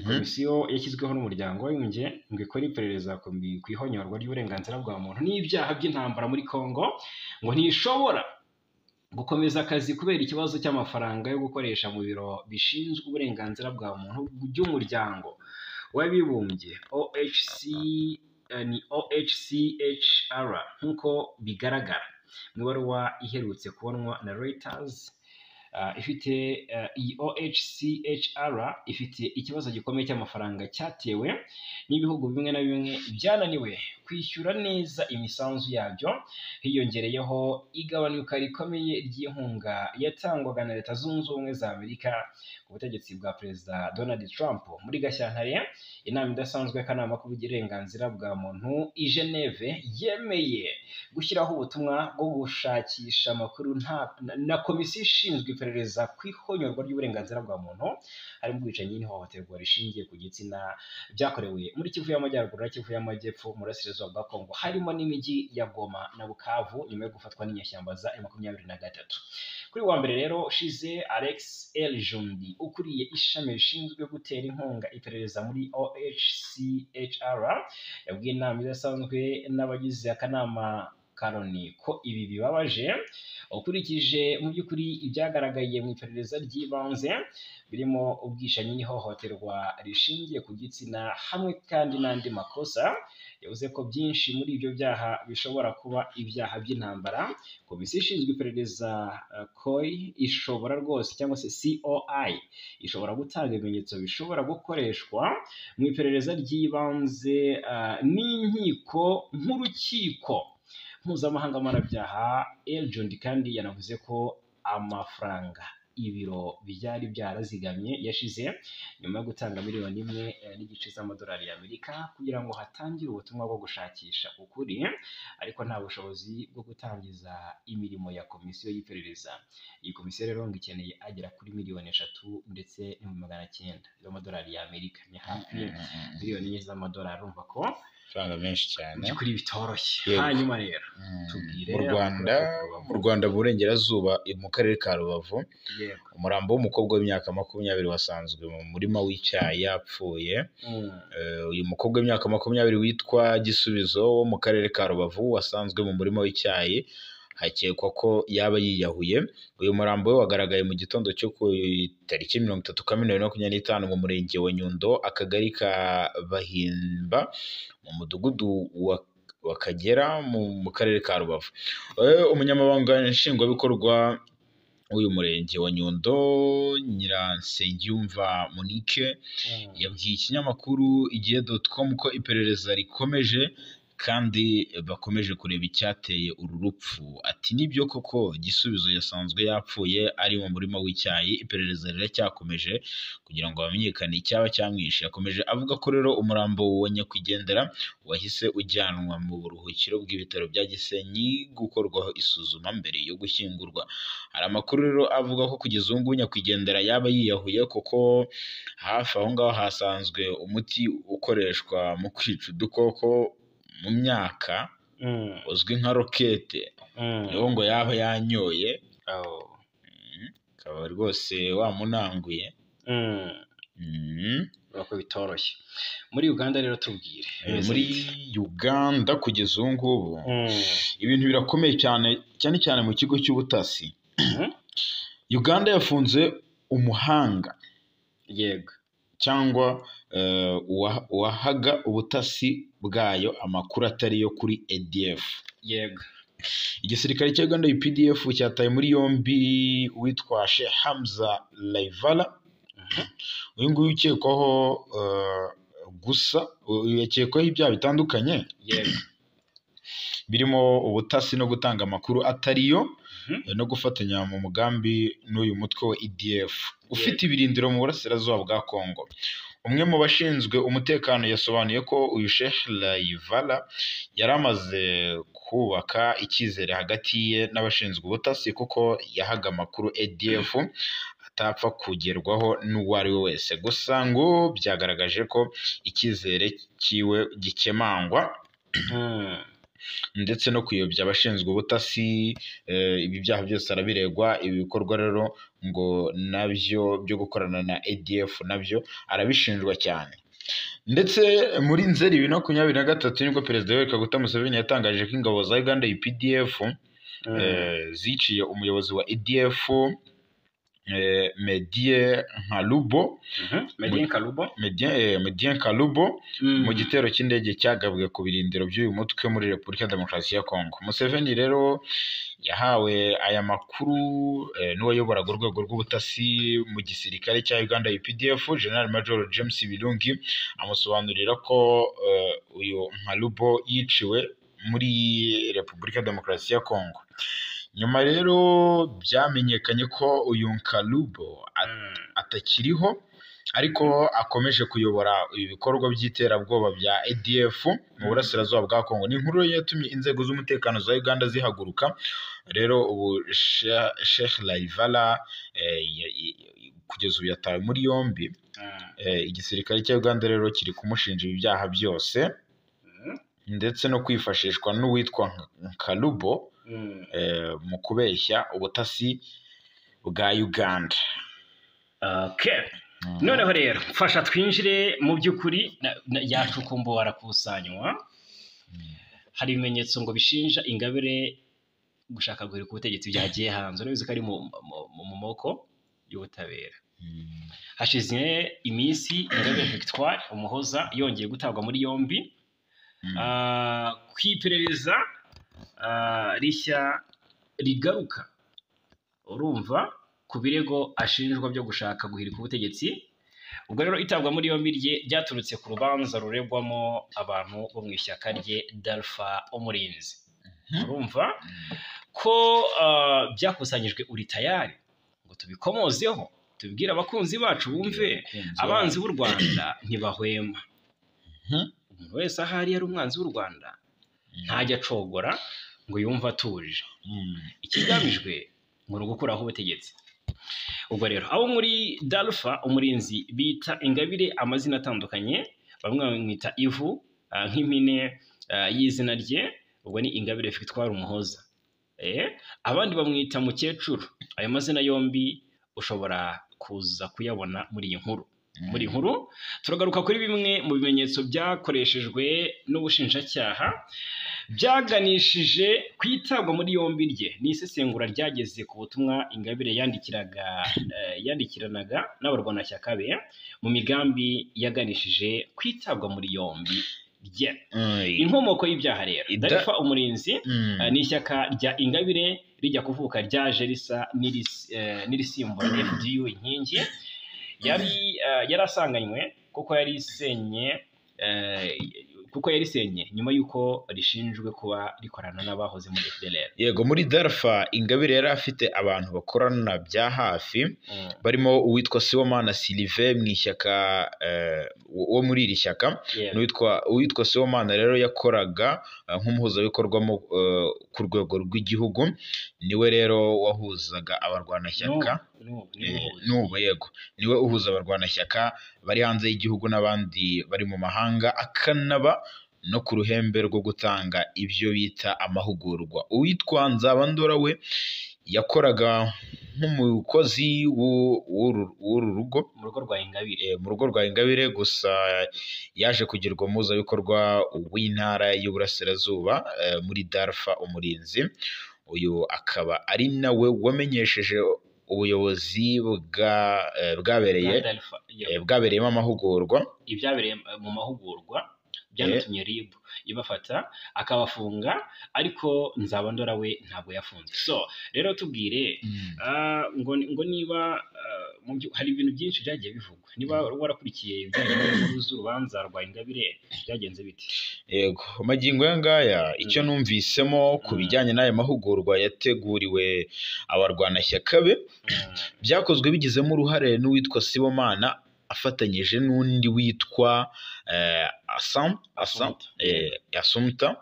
Komisiyo yashyizweho n'umuryango w'abibumbye ngo ikore iperereza ku ihonyorwa ry'uburenganzira bwa muntu n'ibyaha by'intambara muri Congo, ngo ntishobora gukomeza akazi kubera ikibazo cy'amafaranga yo gukoresha mu biro bishinzwe uburenganzira bwa muntu by'umuryango w'abibumbye OHCHR nk'uko bigaragara mu ibaruwa iherutse kubonwa na Reuters. Ifite iyi OHCHR ifite ikibazo gikomeye cy'amafaranga cyatewe n'ibihugu bimwe na bimwe byananiwe kwishyura neza imisanzu yabyo, hiyongereyeho igabanuka rikomeye ry'inkunga yatangwaga na Leta Zunze Ubumwe za Amerika ku butegetsi bwa Perezida Donald Trump. Muri Gashyantare, inama idasanzwe y'akanama k'uburenganzira bwa muntu i Geneve yemeye gushyiraho ubutumwa bwo gushakisha amakuru na komisiyo ishinzwe iperereza ku ihonyorwa ry'uburenganzira bwa muntu, harimo ubwicanyi n'ihohoterwa rishingiye ku gitsina byakorewe muri Kivu y'Amajyaruguru na Kivu y'Amajyepfo mu burasirazuba bwa Congo, harimo n'imijyi ya Goma na Bukavu nyuma yo gufatwa n'inyeshyamba za M23. Kuri wa mbere rero ushize, Alex L. Jundi ukuriye ishami rishinzwe gutera inkunga iperereza muri OHCHR yabwiye inama idasanzwe n'abagize akanama ka Loni ko ibi bibabaje ukurikije mu by'ukuri ibyagaragaye mu iperereza ry'ibanze, birimo ubwishanyi n'ihohoterwa rishingiye ku gitsina hamwe kandi n'andi makosa. Yavuze ko byinshi muri ibyo byaha bishobora kuba ibyaha by'intambara. Komisiyo ishinzwe iperereza COI ishobora rwose cyangwa se COI ishobora gutanga ibimenyetso bishobora gukoreshwa mu iperereza ry'ibanze n'inkiko nk'urukiko mpuzamahanga mpanabyaha. Eljondi kandi yanavuze ko amafaranga ibiro byari byarazigamye yashize nyuma yo gutanga miliyoni 1.5 z'amadolari y'Amerika kugira ngo hatangire ubutumwa bwo gushakisha ukuri, ariko nta bushobozi bwo gutangiza imirimo ya komisiyo y'iperereza. Iyi komisiyo rero ngo ikeneye agera kuri miliyoni 3 ndetse n'900 z'amadolari y'Amerika, ni hafi miliyoni 4 z'amadolari. Urumva ko amafaranga menshi cyane kuri bitoroshye. Hanyuma rero tubwire mu Rwanda burengerazuba mu karere ka Rubavu, umurambo w'umukobwa w'imyaka 20 wasanzwe mu murima w'icyayi yapfuye. Uyu mukobwa w'imyaka 20 witwa Gisubizo wo mu karere ka Rubavu wasanzwe mu murima w'icyayi, hakekwa ko yaba yiyahuye. Uyu murambo we wagaragaye mu gitondo cyo ku tariki 30 Kamena 2025 mu murenge wa Nyundo, akagari ka Bahimba, mu mudugudu wa Kagera mu karere ka Rubavu. Umunyamabanga nshingwabikorwa w'uyu murenge wa Nyundo, Nyiransengiyumva Monique, yabwiye ikinyamakuru igihe.com ko iperereza rikomeje kandi bakomeje kureba icyateye uru rupfu. Ati nibyo koko Gisubizo yasanzwe yapfuye ari mu murima w'icyayi, iperereza riracyakomeje kugira ngo bamenyekane icyaba cyamwishe. Yakomeje avuga ko rero umurambo wa nyakwigendera wahise ujyanwa mu buruhukiro bw'ibitaro bya Gisenyi gukorwaho isuzuma mbere yo gushyingurwa. Hari amakuru rero avuga ko kugeza ubu ngubu nyakwigendera yaba yiyahuye, kuko hafi aho ngaho hasanzwe umuti ukoreshwa mu kwica udukoko mu myaka uzwi nka rokete, niwo ngo yaba yanyoye. Akaba rwose wamunanguye. Urako bitoroshye. Muri Uganda rero tubwire. Muri Uganda kugeza ubu ngubu ibintu birakomeye cyane mu kigo cy'ubutasi. Uganda yafunze umuhanga cyangwa uwahaga ubutasi bwayo amakuru atari yo kuri ADF. Igisirikare cya Uganda UPDF cyataye muri yombi witwa Sheikh Hamza Laivala. Uyu nguyu ukekwaho gusa yakekwaho ibyaha bitandukanye birimo ubutasi no gutanga amakuru atariyo no gufatanya mu mugambi n'uyu mutwe wa ADF ufite ibirindiro mu burasirazuba bwa Kongo. Umwe mu bashinzwe umutekano yasobanuye ko uyu Sheikh Laivala yari amaze kubaka icyizere hagati ye n'abashinzwe ubutasi, kuko yahaga amakuru ADF atapfa kugerwaho n'uwo ari we wese. Gusa ngo byagaragaje ko icyizere cyiwe gikemangwa ndetse no kuyobya abashinzwe ubutasi. Ibi byaha byose arabiregwa. Ibi bikorwa rero ngo nabyo byo gukorana na ADF nabyo arabishinjwa cyane. Ndetse muri Nzeri 2023 nibwo Perezida Yoweri Kaguta Museveni yatangaje ko ingabo za Uganda UPDF ziciye umuyobozi wa ADF Medien Kalubo mu gitero cy'indege cyagabwe ku birindiro by'uyu mutwe muri Repubulika ya Demokarasi ya Kongo. Museveni rero yahawe aya makuru n'uwayoboraga urwego rw'ubutasi mu gisirikare cya Uganda UPDF, General Major James Birungi, amusobanurira ko uyu Kalubo yiciwe muri Repubulika ya Demokarasi ya Kongo. Nyuma rero byamenyekanye ko uyu Kalubo atakiriho, ariko akomeje kuyobora ibikorwa by'iterabwoba bya ADF mu burasirazuba bwa Kongo. Ni inkuru yatumye inzego z'umutekano za Uganda zihaguruka. Rero ubu Sheikh Laivala kugeza ubu yatawe muri yombi. Igisirikare cya Uganda rero kiri kumushinja ibyaha byose ndetse no kwifashishwa n'uwitwa Kalubo mu kubeshya ubutasi bwa Uganda. Noneho rero mfasha twinjire mu by'ukuri yacukumbuwe arakusanywa. Hari ibimenyetso ngo bishinja Ingabire gushaka guhirika ubutegetsi byagiye hanze. Urabizi ko ari mu maboko y'ubutabera. Hashize iminsi Ingabire Victoire Umuhoza yongeye gutabwa muri yombi ku iperereza rishya rigaruka, urumva, ku birego ashinjwa byo gushaka guhirika ubutegetsi. Ubwo rero itabwa muri yombi rye ryaturutse ku rubanza ruregwamo abantu bo mu ishyaka rye Dalpha Umurinzi. Urumva ko byakusanyijwe uri tayari ngo tubikomozeho tubwire abakunzi bacu bumve abanzi b'u Rwanda ntibahwema. Umuntu wese ahari ari umwanzi w'u Rwanda ntajya acogora ngo yumve atuje. Ikigamijwe ngo ni ugukuraho ubutegetsi. Ubwo rero abo muri Dalfa umurinzi bita Ingabire amazina atandukanye, bamwe bamwita Ivu nk'impine y'izina rye, ubwo ni Ingabire Victoire Umuhoza. Abandi bamwita Mukecuru. Ayo mazina yombi ushobora kuza kuyabona muri iyi nkuru. Muri nkuru turagaruka kuri bimwe mu bimenyetso byakoreshejwe n'ubushinjacyaha byaganishije ku itabwa muri yombi rye n'isesengura ryageze ku butumwa Ingabire yandikiranaga n'abarwanashyaka be mu migambi yaganishije ku itabwa muri yombi rye. Inkomoko y'ibyaha rero, Dalfa umurinzi ni ishyaka rya Ingabire rijya kuvuka ryaje risa n'irisimbura FDU inkingi yari asanganywe kuko yarisenye nyuma y'uko rishinjwe kuba rikorana n'abahoze muri FDLR. Yego, muri Dalfa Ingabire yari afite abantu bakorana bya hafi barimo uwitwa Sibomana Sylvain mu ishyaka wo muri iri shyaka, uwitwa Sibomana rero yakoraga nk'umuhuzabikorwa ku rwego rw'igihugu, niwe rero wahuzaga abarwanashyaka niwe uhuza abarwanashyaka bari hanze y'igihugu n'abandi bari mu mahanga, akanaba no ku ruhembe rwo gutanga ibyo bita amahugurwa. Uwitwa Nzabandora we yakoraga nk'umukozi w'uru rugo, mu rugo rwa Ingabire. Mu rugo rwa Ingabire, gusa yaje kugirwa umuhuzabikorwa w'intara y'Uburasirazuba muri Dalfa umurinzi. Uyu akaba ari nawe wamenyesheje ubuyobozi bwabereyemo amahugurwa. Ibyabereye mu mahugurwa byanatumye RIB ibafata akabafunga, ariko Nzabandora we ntabwo yafunze. So rero tubwire ngo niba hari ibintu byinshi byagiye bivugwa, niba warakurikiye ibijyanye n'inkuru z'urubanza rwa Ingabire byagenze biti? Yego, magingo ya ngaya icyo numvisemo ku bijyanye n'aya mahugurwa yateguriwe abarwanashyaka be, byakozwe bigizemo uruhare n'uwitwa Sibomana afatanyije n'undi witwa Assumpta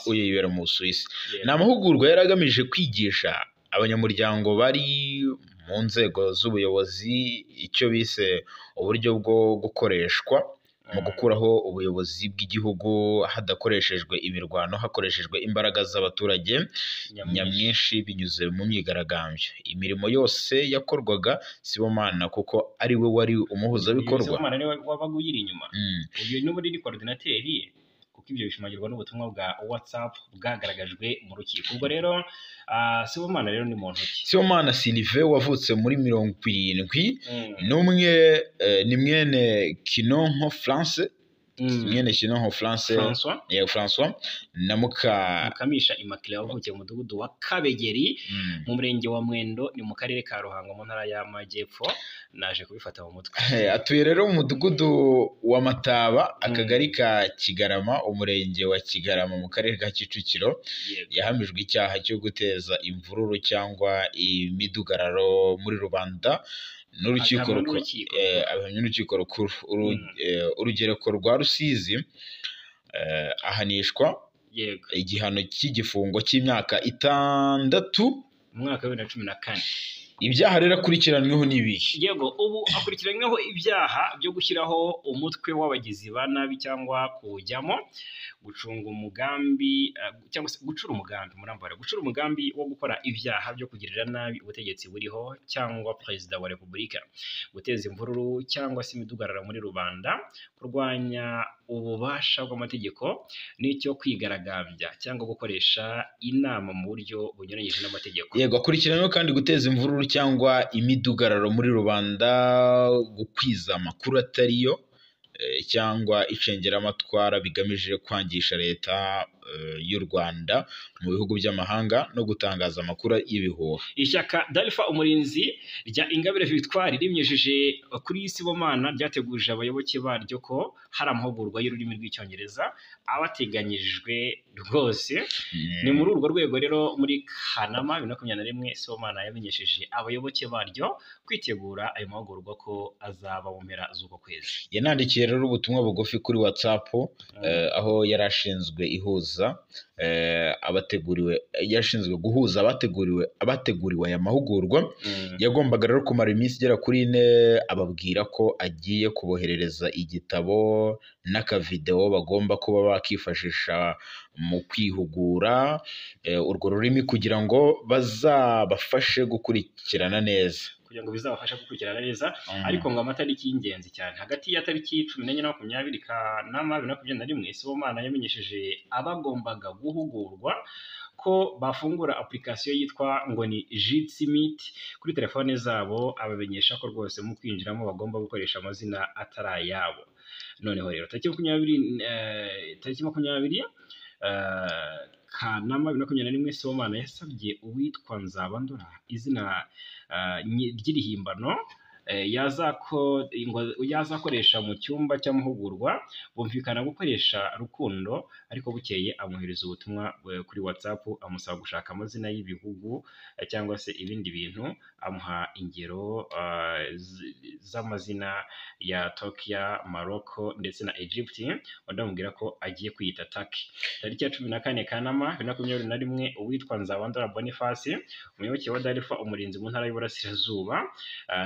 uyibera mu Busuwisi. Ni amahugurwa yari agamije kwigisha abanyamuryango bari mu nzego z'ubuyobozi icyo bise uburyo bwo gukoreshwa mu gukuraho ubuyobozi bw'igihugu hadakoreshejwe imirwano, hakoreshejwe imbaraga z'abaturage nyamwinshi binyuze mu myigaragambyo. Imirimo yose yakorwaga Sibomana kuko ari we wari umuhuzabikorwa. Sibomana niwe wabaga uyiri inyuma. Uyu ni muri coordinateri, kuko ibyo bishimagirwa n'ubutumwa bwa WhatsApp bwagaragajwe mu rukiko. Ubwo rero Sibomana rero ni muntu ki? Sibomana Sylvain wavutse muri 70, ni mwene Kinonko France, mwene Kinonko François na Mukamisha Immaculée wavukiye mu mudugudu wa Kabegeri mu murenge wa Mwendo, ni mu karere ka Ruhango mu ntara y'Amajyepfo. Naje kubifata mu mutwe. Atuye rero mu mudugudu wa Mataba, akagari ka Kigarama, umurenge wa Kigarama mu karere ka Kicukiro. Yahamijwe icyaha cyo guteza imvururu cyangwa imidugararo muri rubanda n'urukiko rukuru. Urugereko rwa Rusizi ahanishwa igihano cy'igifungo cy'imyaka 6 mu mwaka wa 2014. Ibyaha rero akurikiranyweho n'ibihe? Yego, ubu akurikiranyweho ibyaha byo gushyiraho umutwe w'abagizi ba nabi cyangwa kuwujyamo, gucunga umugambi cyangwa se gucura umugambi wo gukora ibyaha byo kugirira nabi ubutegetsi buriho cyangwa perezida wa repubulika, guteza imvururu cyangwa se imidugararo muri rubanda, kurwanya ububasha bw'amategeko n'icyo kwigaragambya cyangwa gukoresha inama mu buryo bunyuranyije n'amategeko. Yego, akurikiranyweho kandi guteza imvururu cyangwa imidugararo muri rubanda, gukwiza amakuru atariyo cyangwa icengeramatwara bigamije kwangisha leta y'u Rwanda mu bihugu by'amahanga no gutangaza amakuru y'ibihuha. Ishyaka Dalpha Umurinzi rya Ingabire Victoire ribinyujije kuri Sibomana ryateguje abayoboke baryo ko hari amahugurwa y'ururimi rw'icyongereza abateganyijwe rwose. Ni muri urwo rwego rero muri Kanama 2021 Sibomana yamenyesheje abayoboke baryo kwitegura ayo mahugurwa ko azaba mu mpera z'uko kwezi. Yanandikiye rero ubutumwa bugufi kuri WhatsApp aho yarashinzwe ihuza yashinzwe guhuza abateguriwe aya mahugurwa. Yagombaga rero kumara iminsi igera kuri 4 ababwira ko agiye kuboherereza igitabo n'akavideo bagomba kuba bakifashisha mu kwihugura urwo rurimi kugira ngo bazabafashe gukurikirana neza, kugira ngo bizabafasha gukurikirana neza. Ariko ngo amatariki y'ingenzi cyane hagati ya tariki 14 na 20 Kanama 2021 Sibomana yamenyesheje abagombaga guhugurwa ko bafungura application yitwa ngo ni Jitsi Meet kuri telefone zabo, abamenyesha ko rwose mu kwinjiramo bagomba gukoresha amazina atari ayabo. Noneho rero tariki 20 Kanama 2021 Sibomana yasabye uwitwa Nzabandora izina ry'irihimbano yazakoresha mu cyumba cy'amahugurwa, bumvikana gukoresha Rukundo, ariko bukeye amwohereza ubutumwa kuri WhatsApp amusaba gushaka amazina y'ibihugu cyangwa se ibindi bintu, amuha ingero z'amazina ya Turkiya, Morocco ndetse na Egypt, ndamubwira ko agiye kwiyita Turkey. Tariki ya 14 Kanama 2021 uwitwa Nzabandora Boniface umuyoboke wa Dalpha Umurinzi mu ntara y'Iburasirazuba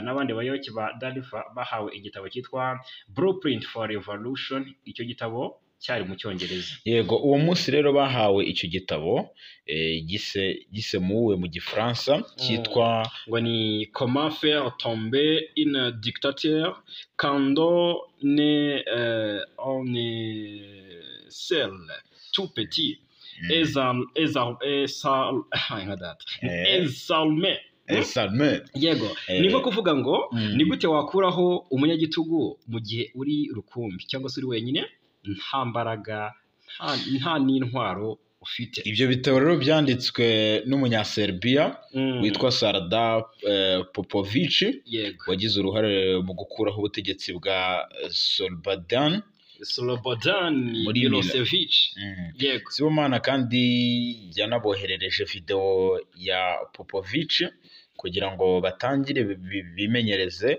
n'abandi bayoboke ba Dalpha bahawe igitabo cyitwa Blueprint for Revolution. Icyo gitabo cyari mu Cyongereza. Yego, uwo munsi rero bahawe icyo gitabo gisemuwe mu Gifaransa cyitwa ngo ni Comment faire tomber une dictature quand on est seul tout petit Salme. Yego, niko kuvuga ngo ni gute wakuraho umunyagitugu mu gihe uri rukumbi cyangwa se uri wenyine, nta mbaraga nta n'intwaro ufite. Ibyo bitabo rero byanditswe n'umunyaserbiya witwa Sardar Popovic, wagize uruhare mu gukuraho ubutegetsi bwa Slobodan Milosevic. Yego, Sibomana kandi yanaboherereje video ya Popovic kugira ngo batangire bimenyereze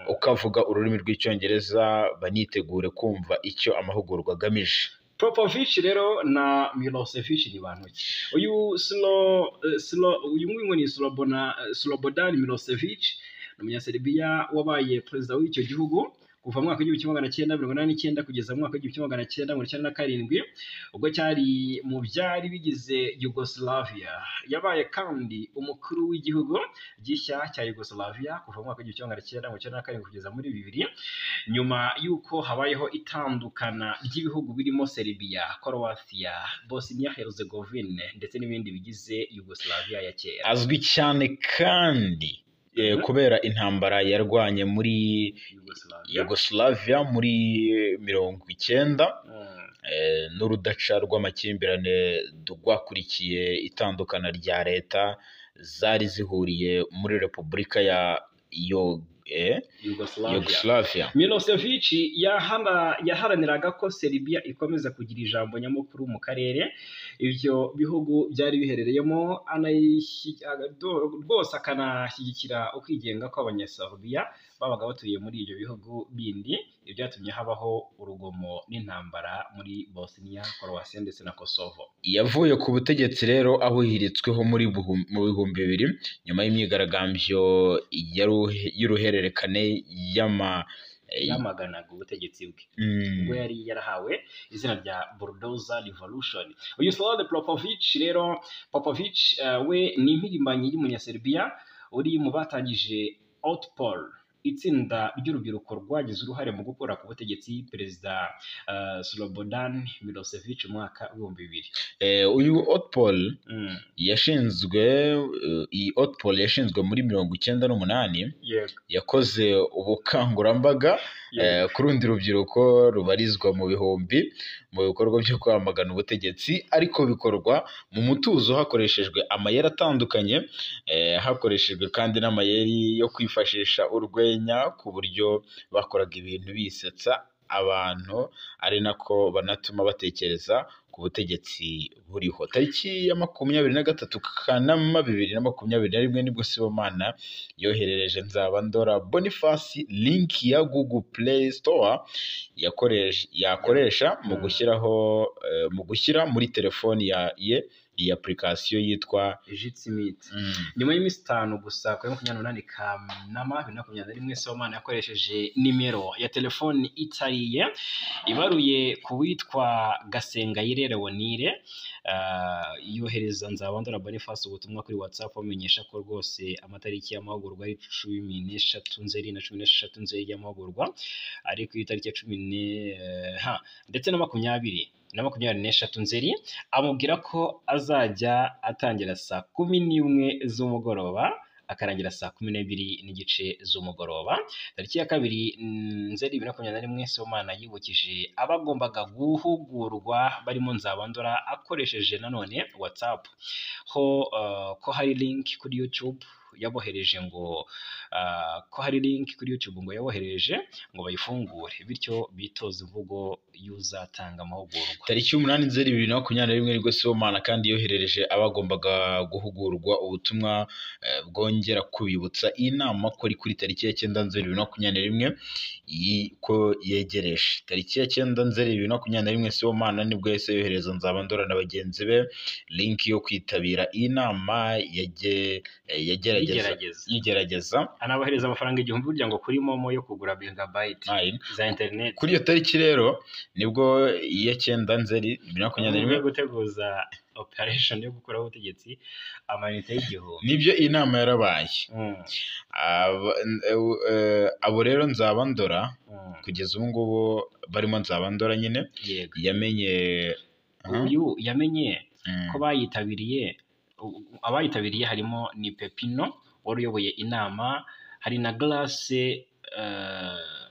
ukavuga ururimi rw'icyongereza, banitegure kumva icyo amahugurwa agamije. Popovic rero na Milosevic ni bantu ki? Uyu nguyu ni Slobodan Milosevic, ni umunyaserbiya wabaye perezida w'icyo gihugu kuva mu mwaka w'1989 kugeza mu mwaka w'1997 ubwo cyari mu byari bigize Yugoslavia. Yabaye kandi umukuru w'igihugu gishya cya Yugoslavia kuva mu mwaka w'1997 kugeza muri 2000, nyuma y'uko habayeho itandukana ry'ibihugu birimo Serbia, Croatia, Bosnia Herzegovina ndetse n'ibindi bigize Yugoslavia ya kera. Azwi cyane kandi kubera intambara yarwanye muri Yugoslavia muri 90 n'urudaca rw'amakimbirane rwakurikiye itandukana rya leta zari zihuriye muri Repubulika ya Yugoslavia. Milosevic yaharaniraga ko Serbia ikomeza kugira ijambo nyamukuru mu karere ibyo bihugu byari biherereyemo, rwose akanashyigikira ukwigenga kw'abanyaserbiya babaga batuye muri ibyo bihugu bindi. Ibyatumye habaho urugomo n'intambara muri Bosnia, Croatia ndetse na Kosovo. Yavuye ku butegetsi rero abuhiritsweho mu 2000 nyuma y'imyigaragambyo y'uruhererekane yamaganaga ubutegetsi bwe ubwo yari yarahawe izina rya Bulldozer Revolution. Uyu Slobodan Popovic we ni impirimbanyi y'umunyaserbiya uri mu batangije Outpol itsinda ry'urubyiruko rwagize uruhare mu gukura ku butegetsi perezida Slobodan Milosevic mu mwaka w'ibihumbi bibiri. Uyu Otpol yashinzwe iyi Otpol yashinzwe muri 1998 yakoze ubukangurambaga ku rundi rubyiruko rubarizwa mu bihumbi mu bikorwa byo kwamagana ubutegetsi, ariko bikorwa mu mutuzo hakoreshejwe amayeri atandukanye, hakoreshejwe kandi n'amayeri yo kwifashisha urwenya ku buryo bakoraga ibintu bisetsa abantu, ari nako banatuma batekereza ku butegetsi buriho. Tariki ya 23 Kanama 2021 nibwo Sibomana yoherereje Nzabandora Boniface link ya Google Play Store yakoresha mu gushyira muri telefoni ye iyi application yitwa Jitsi Meet. Nyuma y'iminsi 5 gusa kuri 28 Kanama 2021 Sibomana yakoresheje nimero ya telefoni itariye ibaruye ku witwa Gasengayire Leonire, yohereza Nzabandora Boniface ubutumwa kuri WhatsApp amenyesha ko rwose amatariki y'amahugurwa ari 13 Nzeri na 16 Nzeri y'amahugurwa, ari ku itariki ya 10 ndetse na 23 Nzeri, amubwira ko azajya atangira saa 11 z'umugoroba akarangira saa 12 n'igice z'umugoroba. Tariki ya 2 Nzeri 2021 Sibomana yibukije abagombaga guhugurwa barimo Nzabandora akoresheje nanone WhatsApp ko hari link kuri YouTube yabohereje ngo yabohereje ngo bayifungure, bityo bitoza imvugo y'uzatanga amahugurwa. Tariki 8 Nzeri 2021 nibwo Sibomana kandi yoherereje abagombaga guhugurwa ubutumwa bwongera kubibutsa inama ko kuri tariki ya 9 Nzeri 2021 ko yegereje. Tariki ya 9 Nzeri 2021 Sibomana nibwo yahise yohereza Nzabandora na bagenzi be link yo kwitabira inama yigerageza, anabahereza amafaranga 1000 burya ngo kuri Momo yo kugura megabyte za internet. Kuri iyo tariki rero nibwo iya 9 Nzeri 2021 guteguza operation yo gukora ubutegetsi amanite y'igihumbi. Nibyo inama yarabaye. Abo rero Nzabandora kugeza ubu ngubu barimo Nzabandora nyine yamenye ko abayitabiriye harimo ni Pepino wari uyoboye inama, hari na Grace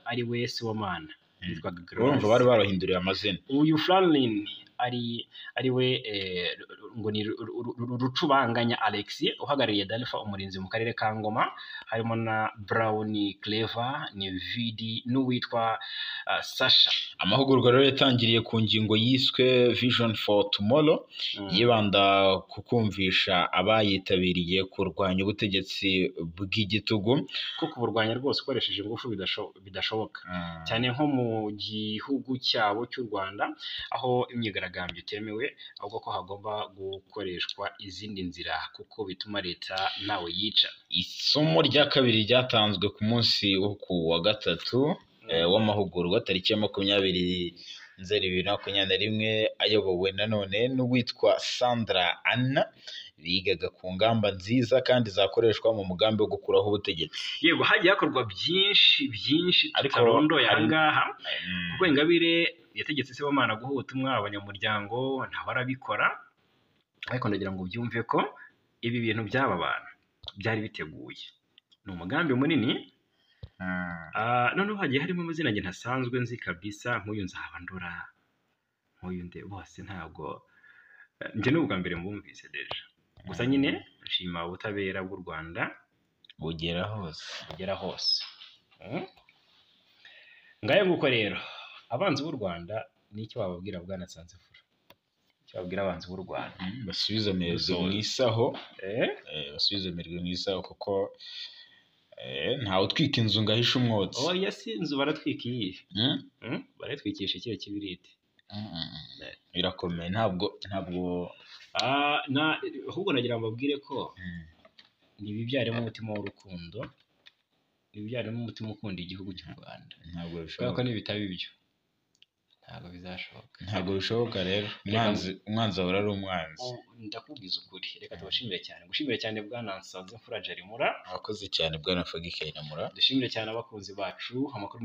ari we Sibomana yitwaga Grace. Urumva bari barahinduriye amazina. Uyu Franklin ari we ngo ni Rucubanganya Alex uhagarariye Dalfa umurinzi mu karere ka Ngoma, harimo na Brown Clever ni Vidi n'uwitwa Sasha. Amahugurwa rero yatangiriye ku ngingo yiswe Vision for Tomorrow, yibanda ku kumvisha abayitabiriye kurwanya ubutegetsi bw'igitugu, ko kuburwanya rwose ukoresheje ingufu bidashoboka, cyane nko mu gihugu cyabo cy'u Rwanda aho imyigaragambyo itemewe, ahubwo ko hagomba gukoreshwa izindi nzira kuko bituma leta ntawe yica. Isomo rya kabiri ryatanzwe ku munsi wo ku wa gatatu w'amahugurwa tariki ya 20 Nzeri 2021 ayobowe nanone n'uwitwa Sandra Anna, bigaga ku ngamba nziza kandi zakoreshwa mu mugambi wo gukuraho ubutegetsi. Yego hagiye hakorwa byinshi tutarondoye ahangaha, kuko Ingabire yategetse Sibomana guha ubutumwa abanyamuryango ntabarabikora, ariko ndagira ngo ubyumve ko ibi bintu by'aba bantu byari biteguye, ni umugambi munini. Noneho hagiye harimo amazina nge ntasanzwe nzi kabisa, nk'uyu Nzabandora, nk'uyu nde bose ntabwo nge n'ubwa mbere mbumvise deja, gusa nyine nshima ubutabera bw'u Rwanda bugera hose. Ngaye nguko rero abanzi b'u Rwanda n'icyo bababwira Bwana Nsanzimfura, icyo babwira abanzi b'u Rwanda basubize amerwe mu isaho, basubize amerwe mu isaho kuko ntawe utwika inzu ngo ahishe umwotsi. Oya si inzu baratwika iyi, baratwikisha ikihe kibiriti, birakomeye ntabwo ahubwo nagira ngo mbabwire ko nibibyaremo umutima w'urukundo, nibibyaremo umutima ukunda igihugu cy'u Rwanda, ntabwo bishoboka ko nibitaba ibyo ntabwo bizashoboka. ntabwo bishoboka rero, umwanzi ahora ari umwanzi. Ndakubwiza ukuri, reka tubashimire cyane, gushimire cyane bwana Nsanzimfura Jerimura, abakozi cyane bwana Fagi Kayinamura, dushimire cyane abakunzi bacu, amakuru